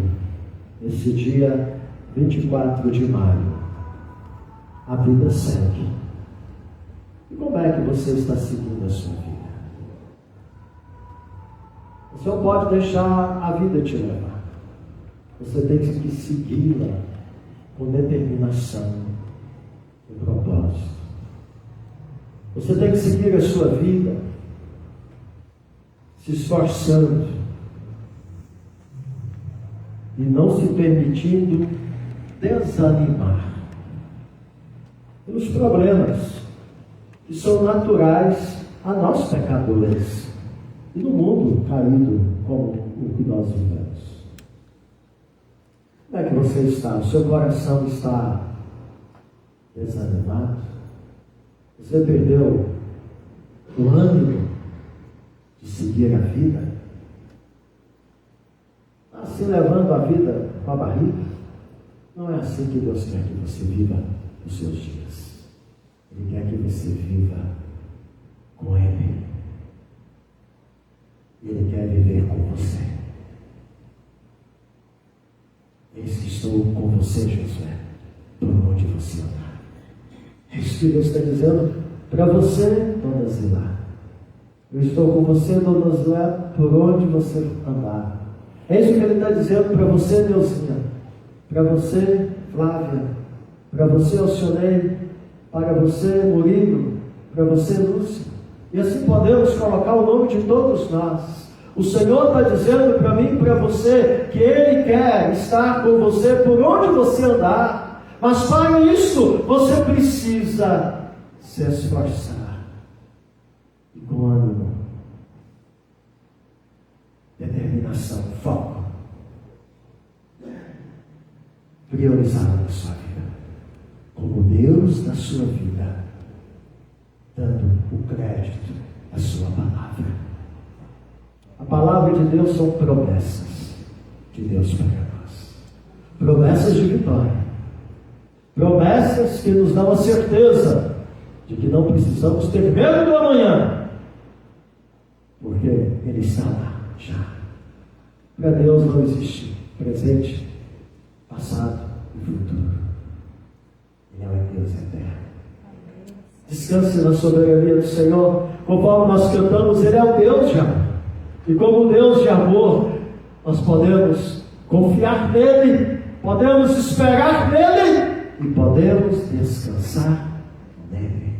G: nesse dia 24 de maio. A vida segue. E como é que você está seguindo a sua vida? Você não pode deixar a vida te levar. Você tem que segui-la com determinação e propósito. Você tem que seguir a sua vida se esforçando e não se permitindo desanimar pelos problemas que são naturais a nós pecadores e no mundo caído como o que nós vivemos. Como é que você está? O seu coração está desanimado? Você perdeu o ânimo de seguir a vida? Assim levando a vida com a barriga? Não é assim que Deus quer que você viva os seus dias. Ele quer que você viva com Ele. Ele quer viver com você. Eis que estou com você, Josué, por onde você andar. É isso que Deus está dizendo para você, dona Zilá. Eu estou com você, dona Zilá, por onde você andar. É isso que Ele está dizendo para você, Deusinha, para você, Flávia, para você, Alcionei, para você, Murilo, para você, Lúcia. E assim podemos colocar o nome de todos nós. O Senhor está dizendo para mim e para você que Ele quer estar com você por onde você andar. Mas para isso, você precisa se esforçar. E com ânimo, determinação, foco. Priorizar a sua vida como Deus da sua vida, dando o crédito à sua palavra. A palavra de Deus são promessas de Deus para nós. Promessas de vitória. Promessas que nos dão a certeza de que não precisamos ter medo do amanhã, porque Ele está lá já. Para Deus não existe presente, passado e futuro. Ele é um Deus eterno. Descanse na soberania do Senhor. Conforme nós cantamos, Ele é o Deus de amor. E como Deus de amor, nós podemos confiar nele, podemos esperar nele e podemos descansar nele.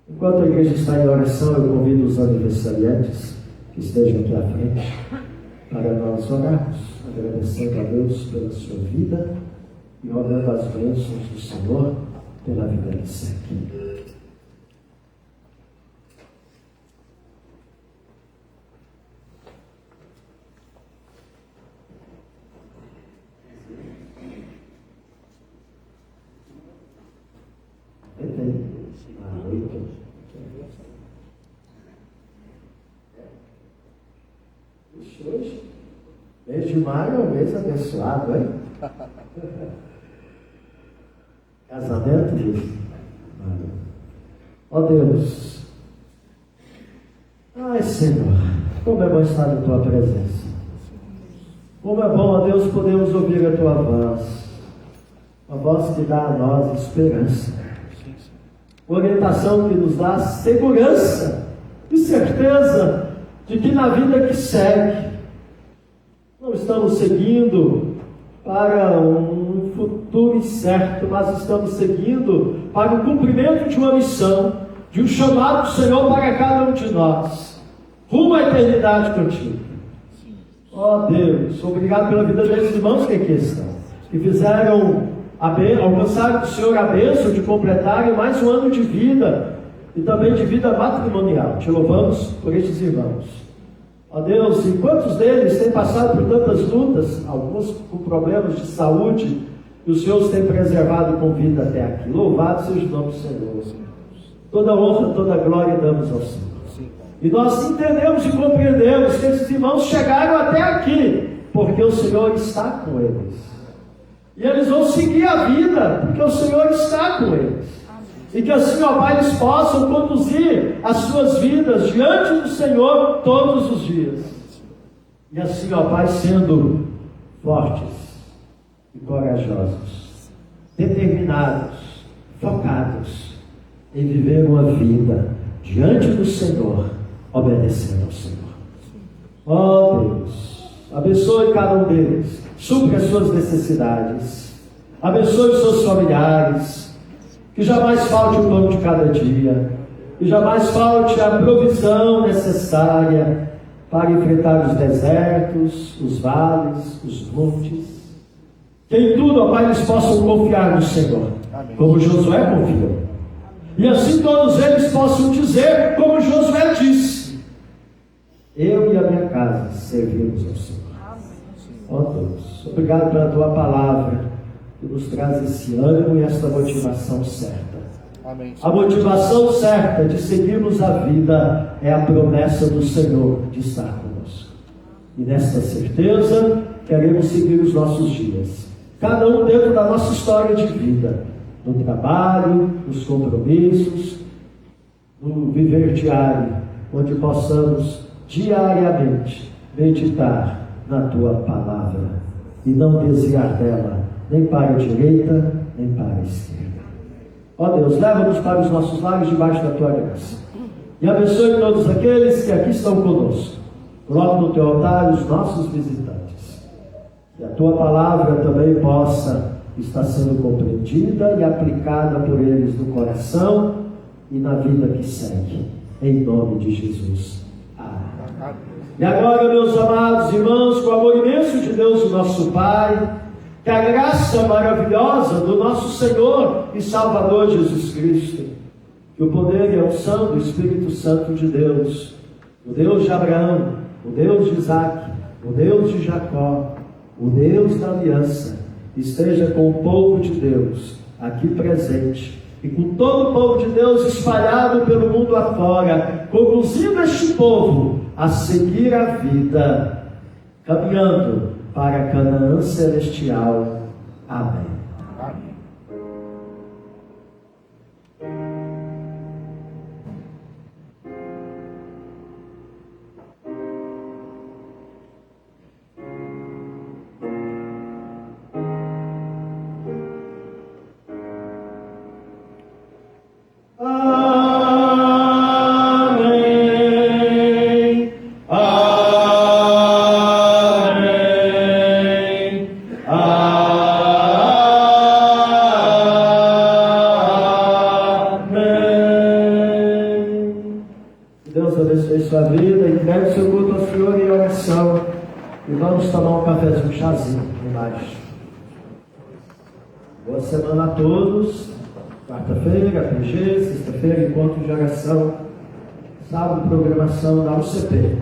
G: Enquanto a igreja está em oração, eu convido os aniversariantes que estejam aqui à frente para nós orarmos, agradecendo a Deus pela sua vida e orando as bênçãos do Senhor pela vida que segue. Hoje, mês de maio é um mês abençoado, hein? Casamento disso. Ó Deus, ai Senhor, como é bom estar em Tua presença. Como é bom, ó Deus, podermos ouvir a Tua voz. A voz que dá a nós esperança. Orientação que nos dá segurança e certeza de que na vida que segue, não estamos seguindo para um futuro incerto, mas estamos seguindo para o cumprimento de uma missão, de um chamado do Senhor para cada um de nós, rumo à eternidade contigo. Ó Deus, obrigado pela vida desses irmãos que aqui estão, que fizeram, alcançaram do Senhor a bênção de completarem mais um ano de vida e também de vida matrimonial. Te louvamos por estes irmãos. Ó Deus, e quantos deles têm passado por tantas lutas, alguns com problemas de saúde, e os Senhor os tem preservado com vida até aqui. Louvado seja o nome do Senhor. Toda honra, toda glória damos ao Senhor. E nós entendemos e compreendemos que esses irmãos chegaram até aqui, porque o Senhor está com eles. E eles vão seguir a vida, porque o Senhor está com eles. E que assim, ó Pai, eles possam conduzir as suas vidas diante do Senhor todos os dias. E assim, ó Pai, sendo fortes e corajosos, determinados, focados em viver uma vida diante do Senhor, obedecendo ao Senhor. Ó Deus, abençoe cada um deles, supre as suas necessidades, abençoe os seus familiares, que jamais falte o pão de cada dia, que jamais falte a provisão necessária para enfrentar os desertos, os vales, os montes. Que em tudo, ó Pai, eles possam confiar no Senhor, como Josué confiou. E assim todos eles possam dizer, como Josué disse: eu e a minha casa servimos ao Senhor. Ó Deus, obrigado pela tua palavra, que nos traz esse ânimo e esta motivação certa.
C: Amém.
G: A motivação certa de seguirmos a vida é a promessa do Senhor de estar conosco. E nesta certeza, queremos seguir os nossos dias, cada um dentro da nossa história de vida, no trabalho, nos compromissos, no viver diário, onde possamos diariamente meditar na tua palavra e não desviar dela, nem para a direita, nem para a esquerda. Ó Deus, leva-nos para os nossos lares debaixo da tua graça. E abençoe todos aqueles que aqui estão conosco. Coloque no teu altar os nossos visitantes. Que a tua palavra também possa estar sendo compreendida e aplicada por eles no coração e na vida que segue. Em nome de Jesus. Amém. E agora, meus amados irmãos, com o amor imenso de Deus, o nosso Pai, que a graça maravilhosa do nosso Senhor e Salvador Jesus Cristo, que o poder e a unção do Espírito Santo de Deus, o Deus de Abraão, o Deus de Isaac, o Deus de Jacó, o Deus da aliança, esteja com o povo de Deus aqui presente e com todo o povo de Deus espalhado pelo mundo afora, conduzindo este povo a seguir a vida, caminhando para Canaã celestial. Amém. Boa semana a todos. Quarta-feira, PG, sexta-feira, encontro de oração, sábado, programação da UCP.